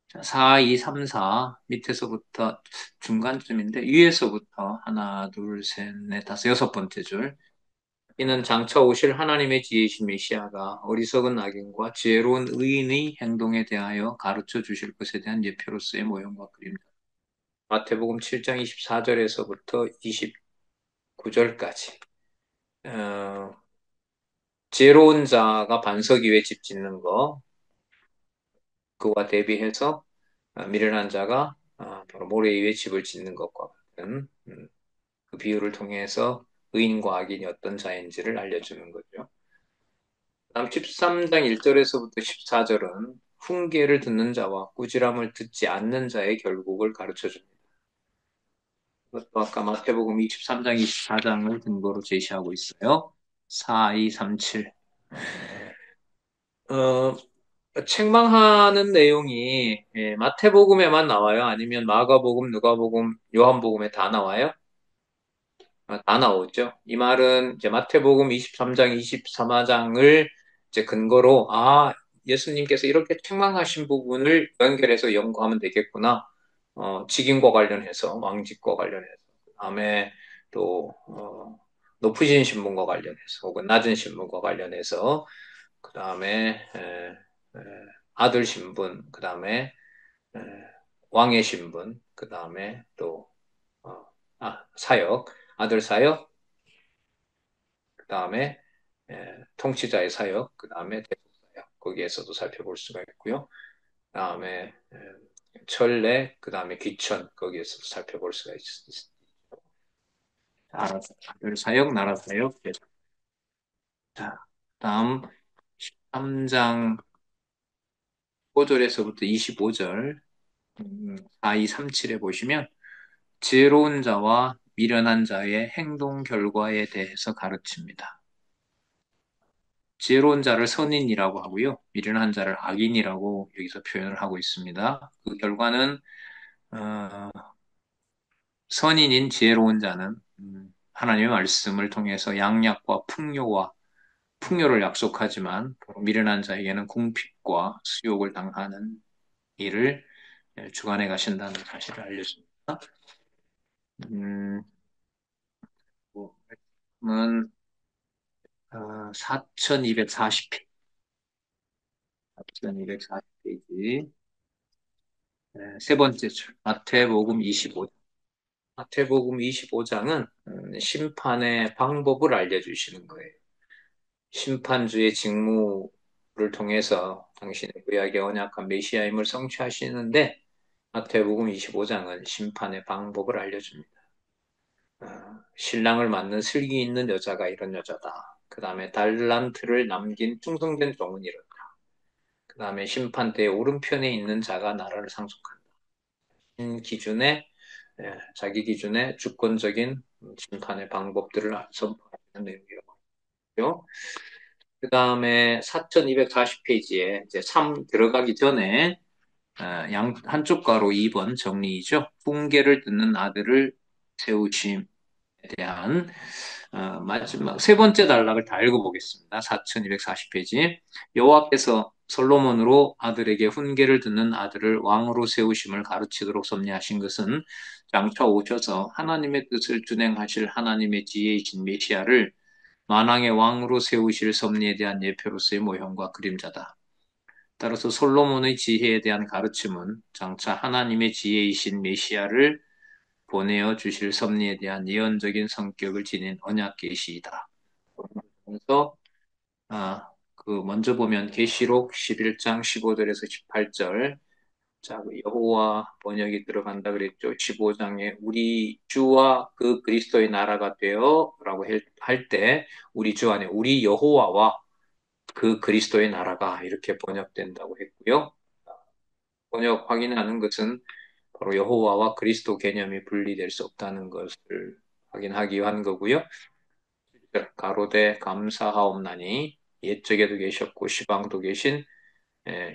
자, 4234 밑에서부터 중간쯤인데 위에서부터 하나, 둘, 셋, 넷, 다섯, 여섯 번째 줄 이는 장차 오실 하나님의 지혜이신 메시아가 어리석은 악인과 지혜로운 의인의 행동에 대하여 가르쳐 주실 것에 대한 예표로서의 모형과 그림이다. 마태복음 7장 24절에서부터 29절까지 지혜로운 자가 반석 위에 집 짓는 거 그와 대비해서 미련한 자가 바로 모래 위에 집을 짓는 것과 같은 그 비유를 통해서 의인과 악인이 어떤 자인지를 알려주는 거죠. 다음 13장 1절에서부터 14절은 훈계를 듣는 자와 꾸지람을 듣지 않는 자의 결국을 가르쳐 줍니다. 그것도 아까 마태복음 23장, 24장을 근거로 제시하고 있어요. 4, 2, 3, 7. 책망하는 내용이 마태복음에만 나와요? 아니면 마가복음, 누가복음, 요한복음에 다 나와요? 다 나오죠. 이 말은 이제 마태복음 23장, 24장을 이제 근거로 예수님께서 이렇게 책망하신 부분을 연결해서 연구하면 되겠구나. 직임과 관련해서, 왕직과 관련해서, 그다음에 또 높으신 신분과 관련해서, 혹은 낮은 신분과 관련해서, 그다음에 아들 신분, 그다음에 에, 왕의 신분, 그다음에 또 사역, 아들 사역, 그 다음에 통치자의 사역, 그 다음에 대속 사역, 거기에서도 살펴볼 수가 있고요. 그 다음에 천례, 그 다음에 귀천, 거기에서도 살펴볼 수가 있습니다. 아들 사역, 나라 사역, 대속. 자, 다음 13장 5절에서부터 25절 4237에 보시면 지혜로운 자와 미련한 자의 행동 결과에 대해서 가르칩니다. 지혜로운 자를 선인이라고 하고요. 미련한 자를 악인이라고 여기서 표현을 하고 있습니다. 그 결과는 어, 선인인 지혜로운 자는 하나님의 말씀을 통해서 양약과 풍요를 약속하지만 미련한 자에게는 궁핍과 수욕을 당하는 일을 주관해 가신다는 사실을 알려줍니다. 음, 은 4240페이지, 4240페이지 세 번째 줄 마태복음 25장. 마태복음 25장은 심판의 방법을 알려주시는 거예요. 심판주의 직무를 통해서 당신의 구약의 언약한 메시아임을 성취하시는데 마태복음 25장은 심판의 방법을 알려줍니다. 신랑을 맞는 슬기 있는 여자가 이런 여자다. 그 다음에 달란트를 남긴 충성된 종은 이렇다. 그 다음에 심판대의 오른편에 있는 자가 나라를 상속한다. 기준에 자기 기준의 주권적인 심판의 방법들을 선포하는 내용이고요. 그 다음에 4240페이지에 이제 3 들어가기 전에 한쪽 가로 2번 정리이죠. 훈계를 듣는 아들을 세우심에 대한 마지막 세 번째 단락을 다 읽어보겠습니다. 4240페이지. 여호와께서 솔로몬으로 아들에게 훈계를 듣는 아들을 왕으로 세우심을 가르치도록 섭리하신 것은 장차 오셔서 하나님의 뜻을 준행하실 하나님의 지혜이신 메시아를 만왕의 왕으로 세우실 섭리에 대한 예표로서의 모형과 그림자다. 따라서 솔로몬의 지혜에 대한 가르침은 장차 하나님의 지혜이신 메시아를 보내어 주실 섭리에 대한 예언적인 성격을 지닌 언약 계시이다. 그래서 먼저 보면 계시록 11장 15절에서 18절. 자, 여호와 번역이 들어간다 그랬죠. 15장에 우리 주와 그 그리스도의 나라가 되어라고 할 때 우리 주 안에 우리 여호와와 그 그리스도의 나라가 이렇게 번역된다고 했고요. 번역 확인하는 것은 바로 여호와와 그리스도 개념이 분리될 수 없다는 것을 확인하기 위한 거고요. 가로되 감사하옵나니 옛적에도 계셨고 시방도 계신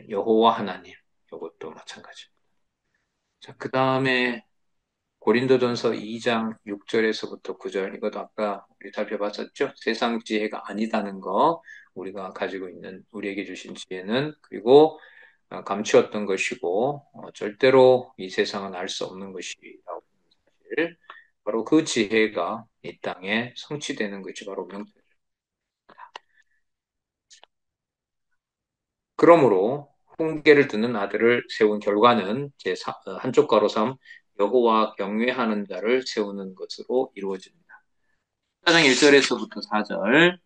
여호와 하나님, 이것도 마찬가지입니다. 자, 그 다음에 고린도전서 2장 6절에서부터 9절, 이것도 아까 우리 살펴봤었죠. 세상 지혜가 아니다는 거, 우리가 가지고 있는 우리에게 주신 지혜는, 그리고 감추었던 것이고 절대로 이 세상은 알 수 없는 것이라고 하는 사실, 바로 그 지혜가 이 땅에 성취되는 것이 바로 명철. 그러므로 훈계를 듣는 아들을 세운 결과는 한쪽 가로 3 여호와 경외하는 자를 세우는 것으로 이루어집니다. 4장 1절에서부터 4절,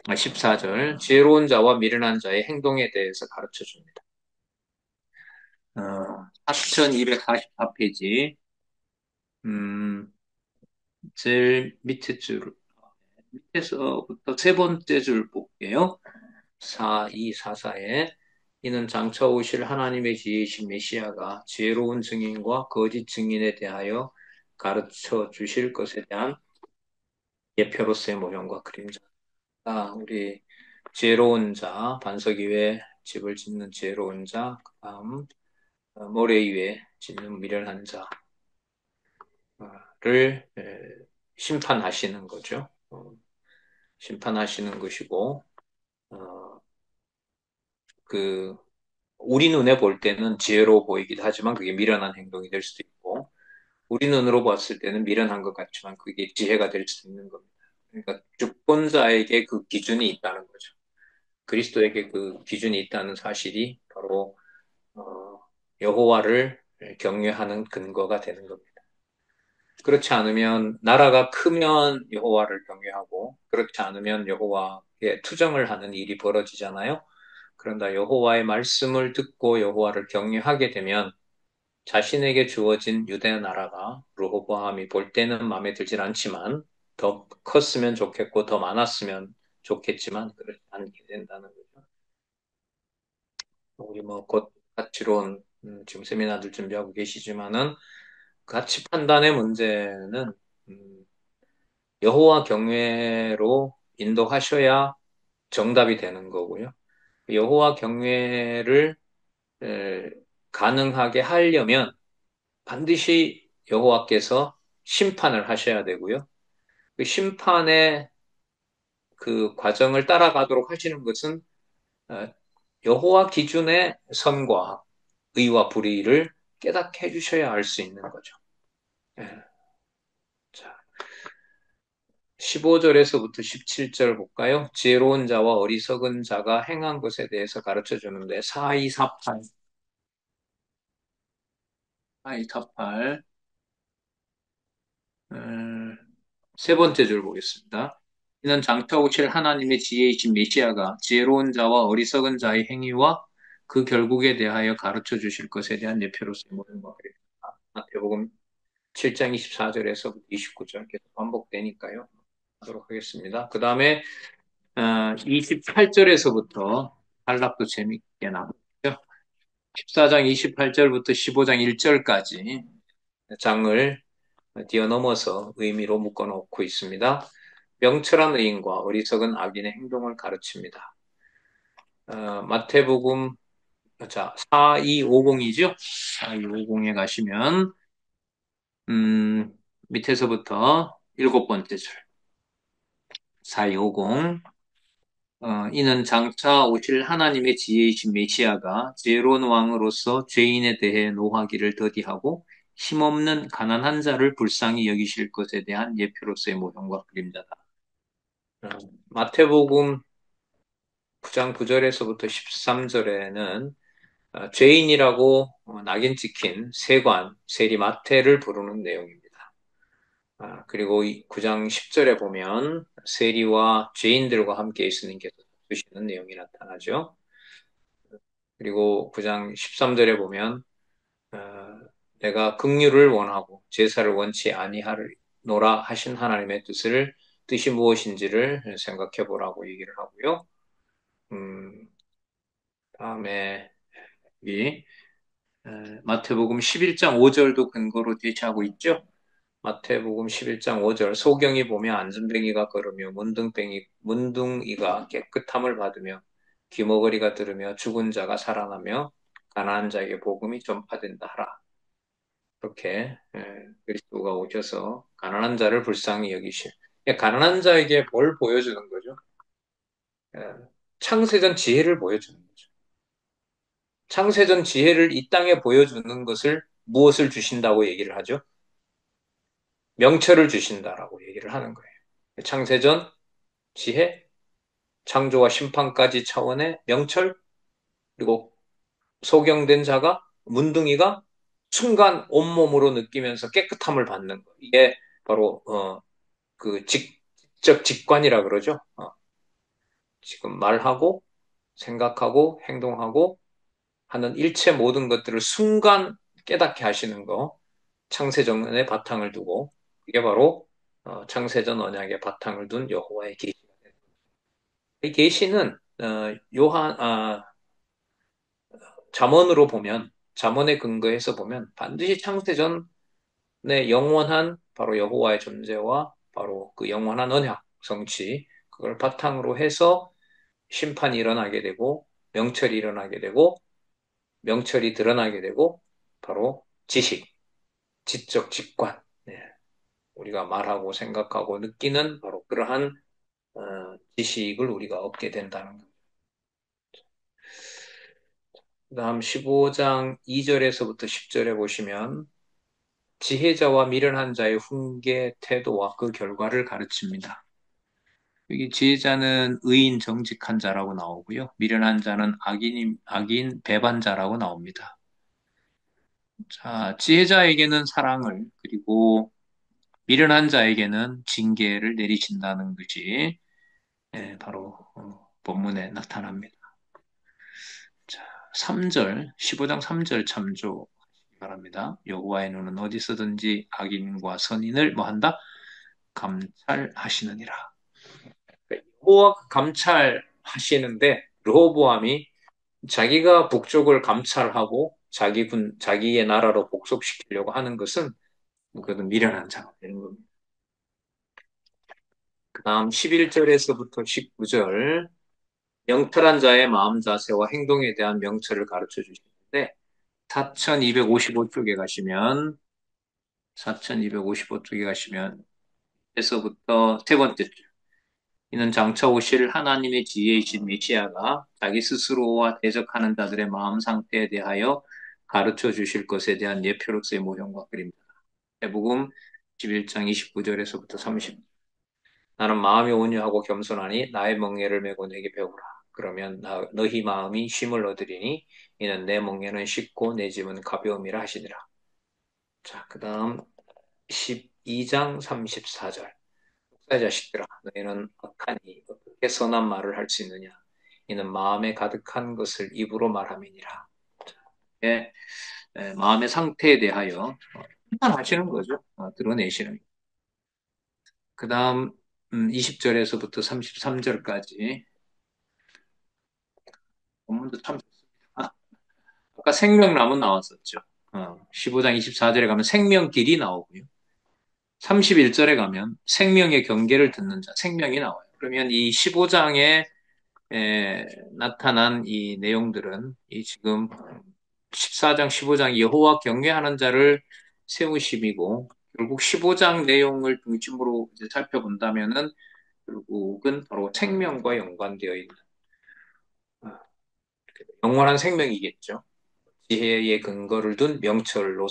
14절 지혜로운 자와 미련한 자의 행동에 대해서 가르쳐 줍니다. 4244페이지 제일 밑에 줄 밑에서부터 세 번째 줄 볼게요. 4244에 이는 장차 오실 하나님의 지혜이신 메시아가 지혜로운 증인과 거짓 증인에 대하여 가르쳐 주실 것에 대한 예표로서의 모형과 그림자. 우리 지혜로운 자, 반석 위에 집을 짓는 지혜로운 자, 그 다음 모래 위에 짓는 미련한 자를 심판하시는 거죠. 심판하시는 것이고, 어, 그 우리 눈에 볼 때는 지혜로워 보이기도 하지만 그게 미련한 행동이 될 수도 있고, 우리 눈으로 봤을 때는 미련한 것 같지만 그게 지혜가 될 수 있는 겁니다. 그러니까 주권자에게 그 기준이 있다는 거죠. 그리스도에게 그 기준이 있다는 사실이 바로 여호와를 경외하는 근거가 되는 겁니다. 그렇지 않으면 나라가 크면 여호와를 경외하고 그렇지 않으면 여호와에 투정을 하는 일이 벌어지잖아요. 그런다 여호와의 말씀을 듣고 여호와를 경외하게 되면 자신에게 주어진 유대 나라가 르호보암이 볼 때는 마음에 들진 않지만 더 컸으면 좋겠고 더 많았으면 좋겠지만 그렇지 않게 된다는 거죠. 우리 뭐 곧 가치론 지금 세미나들 준비하고 계시지만은 가치 판단의 문제는 음, 여호와 경외로 인도하셔야 정답이 되는 거고요. 여호와 경외를 에, 가능하게 하려면 반드시 여호와께서 심판을 하셔야 되고요. 그 심판의 그 과정을 따라가도록 하시는 것은 어, 여호와 기준의 선과 의와 불의를 깨닫게 해주셔야 알 수 있는 거죠. 예. 자, 15절에서부터 17절 볼까요? 지혜로운 자와 어리석은 자가 행한 것에 대해서 가르쳐 주는데 4248, 4248 세 번째 줄 보겠습니다. 이는 장차 오실 하나님의 지혜이신 메시아가 지혜로운 자와 어리석은 자의 행위와 그 결국에 대하여 가르쳐 주실 것에 대한 예표로서의 모든 것입니다. 마태복음 7장 24절에서 29절 계속 반복되니까요. 하도록 하겠습니다. 그 다음에 28절에서부터 단락도 재밌게 나왔죠. 14장 28절부터 15장 1절까지 장을 뛰어넘어서 의미로 묶어놓고 있습니다. 명철한 의인과 어리석은 악인의 행동을 가르칩니다. 마태복음, 자, 4250이죠? 4250에 가시면, 음, 밑에서부터 일곱 번째 줄. 4250. 이는 장차 오실 하나님의 지혜이신 메시아가 지혜로운 왕으로서 죄인에 대해 노하기를 더디하고 힘없는 가난한 자를 불쌍히 여기실 것에 대한 예표로서의 모형과 그림자다. 어, 마태복음 9장 9절에서부터 13절에는 죄인이라고 낙인 찍힌 세관, 세리마태를 부르는 내용입니다. 그리고 9장 10절에 보면 세리와 죄인들과 함께 예수님께서 주시는 내용이 나타나죠. 그리고 9장 13절에 보면 어, 내가 긍휼을 원하고 제사를 원치 아니하노라 하신 하나님의 뜻이 무엇인지를 생각해 보라고 얘기를 하고요. 음, 다음에 이 마태복음 11장 5절도 근거로 제시하고 있죠. 마태복음 11장 5절 소경이 보며 안전뱅이가 걸으며 문둥이가 깨끗함을 받으며 귀머거리가 들으며 죽은 자가 살아나며 가난한 자에게 복음이 전파된다 하라. 그렇게 그리스도가 오셔서 가난한 자를 불쌍히 여기실. 가난한 자에게 뭘 보여주는 거죠? 예, 창세전 지혜를 보여주는 거죠. 창세전 지혜를 이 땅에 보여주는 것을 무엇을 주신다고 얘기를 하죠? 명철을 주신다라고 얘기를 하는 거예요. 창세전 지혜, 창조와 심판까지 차원의 명철, 그리고 소경된 자가, 문둥이가 순간 온몸으로 느끼면서 깨끗함을 받는 거. 이게 바로, 그 직접 직관이라 그러죠. 지금 말하고, 생각하고, 행동하고 하는 일체 모든 것들을 순간 깨닫게 하시는 거. 창세전의 바탕을 두고, 이게 바로, 창세전 언약의 바탕을 둔 여호와의 계시가 되는 거예요. 이 계시는, 잠언으로 보면, 잠언에 근거해서 보면 반드시 창세전의 영원한 바로 여호와의 존재와 바로 그 영원한 언약, 성취, 그걸 바탕으로 해서 심판이 일어나게 되고, 명철이 일어나게 되고, 명철이 드러나게 되고, 바로 지식, 지적 직관, 네. 우리가 말하고 생각하고 느끼는 바로 그러한 지식을 우리가 얻게 된다는 것. 그다음 15장 2절에서부터 10절에 보시면 지혜자와 미련한 자의 훈계 태도와 그 결과를 가르칩니다. 여기 지혜자는 의인 정직한 자라고 나오고요. 미련한 자는 악인 배반자라고 나옵니다. 자, 지혜자에게는 사랑을 그리고 미련한 자에게는 징계를 내리신다는 것이 바로 본문에 나타납니다. 자, 3절, 15장 3절 참조하시기 바랍니다. 여호와의 눈은 어디서든지 악인과 선인을 뭐한다? 감찰하시느니라. 여호와가 감찰하시는데 르호보암이 자기가 북쪽을 감찰하고 자기의 나라로 복속시키려고 하는 것은 그것은 미련한 자가 되는 겁니다. 그 다음 11절에서부터 19절 명철한 자의 마음 자세와 행동에 대한 명철을 가르쳐 주시는데 4255쪽에 가시면 4255쪽에 가시면 에서부터 세 번째 줄 이는 장차 오실 하나님의 지혜이신 메시아가 자기 스스로와 대적하는 자들의 마음 상태에 대하여 가르쳐 주실 것에 대한 예표로서의 모형과 그림이다. 마태복음 11장 29절에서부터 30. 나는 마음이 온유하고 겸손하니 나의 멍에를 메고 내게 배우라. 그러면 너희 마음이 쉼을 얻으리니 이는 내 멍에는 쉽고 내 짐은 가벼움이라 하시니라. 자, 그 다음 12장 34절. 내 자식들아, 너희는 악하니 어떻게 선한 말을 할 수 있느냐? 이는 마음에 가득한 것을 입으로 말함이니라. 예, 마음의 상태에 대하여 판단하시는 거죠. 드러내시는. 그 다음 20절에서부터 33절까지 본문도 참 좋습니다. 아까 생명나무 나왔었죠. 15장 24절에 가면 생명길이 나오고요. 31절에 가면 생명의 경계를 듣는 자, 생명이 나와요. 그러면 이 15장에 나타난 이 내용들은 이 지금 14장, 15장 여호와 경외하는 자를 세우심이고 결국 15장 내용을 중심으로 이제 살펴본다면은 결국은 바로 생명과 연관되어 있는 영원한 생명이겠죠. 지혜의 근거를 둔 명철로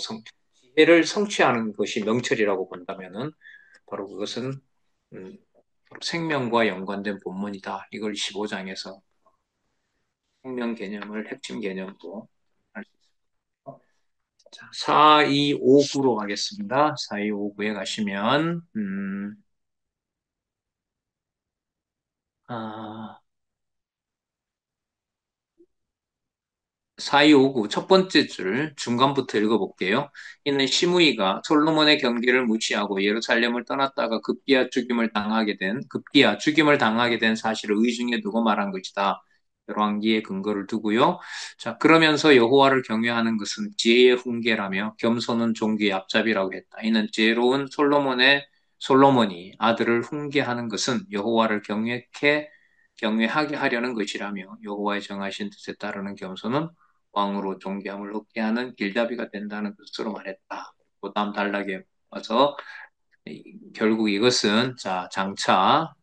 지혜를 성취하는 것이 명철이라고 본다면은 바로 그것은 음, 바로 생명과 연관된 본문이다. 이걸 15장에서 생명 개념을 핵심 개념으로 알 수 있습니다. 자, 4259로 가겠습니다. 4259에 가시면 아, 4259 첫 번째 줄 중간부터 읽어볼게요. 이는 시므이가 솔로몬의 경계를 무시하고 예루살렘을 떠났다가 급기야 죽임을 당하게 된 사실을 의중에 두고 말한 것이다. 열왕기의 근거를 두고요. 자, 그러면서 여호와를 경외하는 것은 지혜의 훈계라며 겸손은 종기의 앞잡이라고 했다. 이는 지혜로운 솔로몬이 아들을 훈계하는 것은 여호와를 경외하게 하려는 것이라며 여호와의 정하신 뜻에 따르는 겸손은 왕으로 존귀함을 얻게 하는 길잡이가 된다는 것으로 말했다. 그 다음 단락에 와서 결국 이것은 자 장차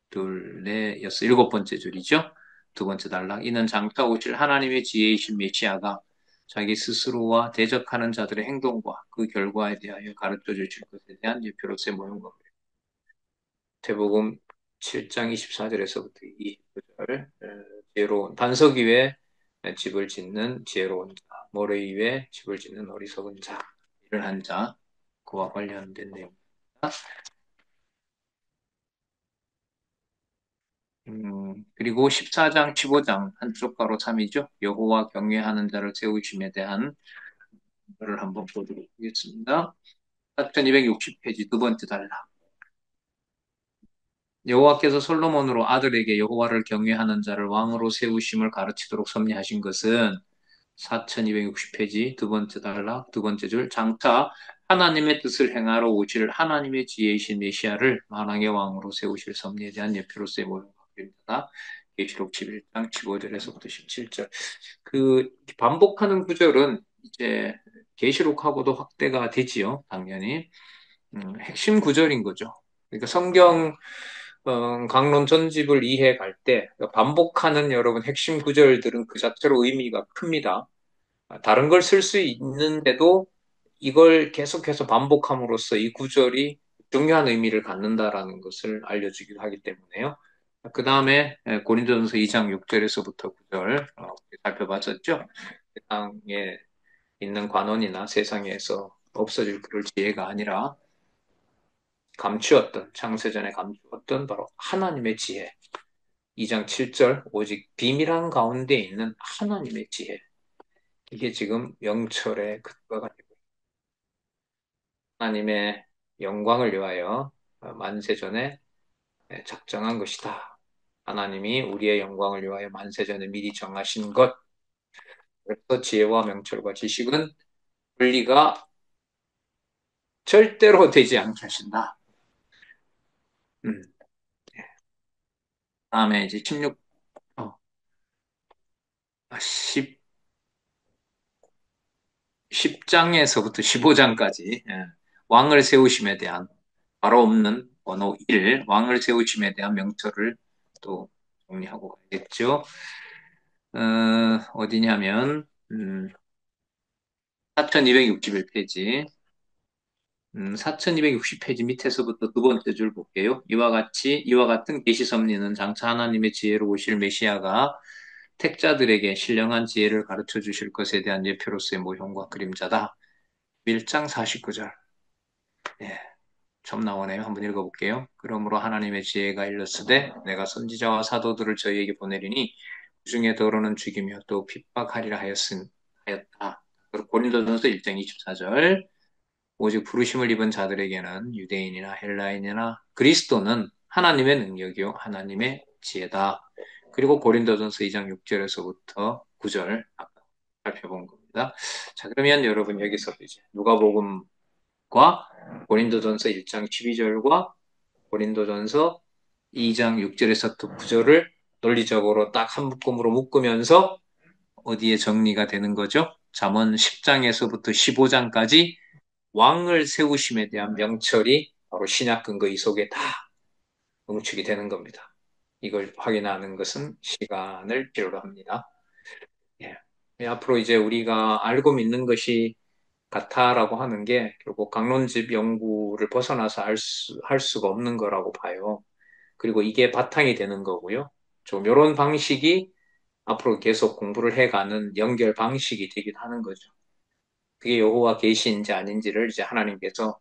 둘, 넷, 여섯, 일곱 번째 줄이죠. 두 번째 단락. 이는 장차 오실 하나님의 지혜이신 메시아가 자기 스스로와 대적하는 자들의 행동과 그 결과에 대하여 가르쳐 주실 것에 대한 예표로서의 모든 것. 대복음 7장 24절에서부터 29절 지혜로운 반석 위에 집을 짓는 지혜로운 자, 모래 위에 집을 짓는 어리석은 자, 일을 한 자, 그와 관련된 내용입니다. 그리고 14장, 15장 한쪽 가로 3이죠. 여호와 경외하는 자를 세우심에 대한 거를 한번 보도록 하겠습니다. 4260페이지 두 번째 단락. 여호와께서 솔로몬으로 아들에게 여호와를 경외하는 자를 왕으로 세우심을 가르치도록 섭리하신 것은 4260페이지 두 번째 단락 두 번째 줄 장차 하나님의 뜻을 행하러 오실 하나님의 지혜이신 메시아를 만왕의 왕으로 세우실 섭리에 대한 예표로서의 모든 것입니다. 계시록 11장 15절에서부터 17절. 그 반복하는 구절은 이제 계시록하고도 확대가 되지요, 당연히. 핵심 구절인 거죠. 그러니까 성경 강론 전집을 이해해 갈 때 반복하는 여러분 핵심 구절들은 그 자체로 의미가 큽니다. 다른 걸 쓸 수 있는데도 이걸 계속해서 반복함으로써 이 구절이 중요한 의미를 갖는다라는 것을 알려주기도 하기 때문에요. 그 다음에 고린도전서 2장 6절에서부터 9절 살펴봤었죠. 세상에 있는 관원이나 세상에서 없어질 그럴 지혜가 아니라 감추었던 창세전에 감추었던 바로 하나님의 지혜. 2장 7절 오직 비밀한 가운데 있는 하나님의 지혜. 이게 지금 명철의 근거가 되고 하나님의 영광을 위하여 만세전에 작정한 것이다. 하나님이 우리의 영광을 위하여 만세전에 미리 정하신 것. 그래서 지혜와 명철과 지식은 분리가 절대로 되지 않게 하신다. 음. 다음에 이제 16, 10, 10장에서부터 15장까지 왕을 세우심에 대한 바로 없는 번호 1, 왕을 세우심에 대한 명철을 또 정리하고 가겠죠. 어디냐면 4261페이지 4260페이지 밑에서부터 두 번째 줄 볼게요. 이와 같은 계시 섭리는 장차 하나님의 지혜로 오실 메시아가 택자들에게 신령한 지혜를 가르쳐 주실 것에 대한 예표로서의 모형과 그림자다. 1장 49절. 예, 처음 나오네요. 한번 읽어볼게요. 그러므로 하나님의 지혜가 일렀으되 내가 선지자와 사도들을 저희에게 보내리니 그중에 더러는 죽이며 또 핍박하리라 하였다. 그리고 고린도전서 1장 24절. 오직 부르심을 입은 자들에게는 유대인이나 헬라인이나 그리스도는 하나님의 능력이요 하나님의 지혜다. 그리고 고린도전서 2장 6절에서부터 9절 아까 살펴본 겁니다. 자, 그러면 여러분 여기서 이제 누가복음 9절과 고린도전서 1장 12절과 고린도전서 2장 6절에서 9절을 논리적으로 딱 한 묶음으로 묶으면서 어디에 정리가 되는 거죠? 잠언 10장에서부터 15장까지 왕을 세우심에 대한 명철이 바로 신약 근거 이 속에 다 응축이 되는 겁니다. 이걸 확인하는 것은 시간을 필요로 합니다. 예. 앞으로 이제 우리가 알고 믿는 것이 같아라고 하는 게 결국 강론집 연구를 벗어나서 할 수가 없는 거라고 봐요. 그리고 이게 바탕이 되는 거고요. 좀 이런 방식이 앞으로 계속 공부를 해가는 연결 방식이 되기도 하는 거죠. 그게 여호와 계시인지 아닌지를 이제 하나님께서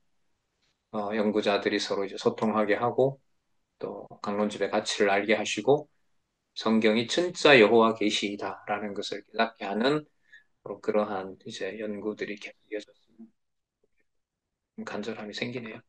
연구자들이 서로 이제 소통하게 하고 또 강론집의 가치를 알게 하시고 성경이 진짜 여호와 계시다라는 것을 깨닫게 하는 그러한 이제 연구들이 계속 이어졌으면 간절함이 생기네요.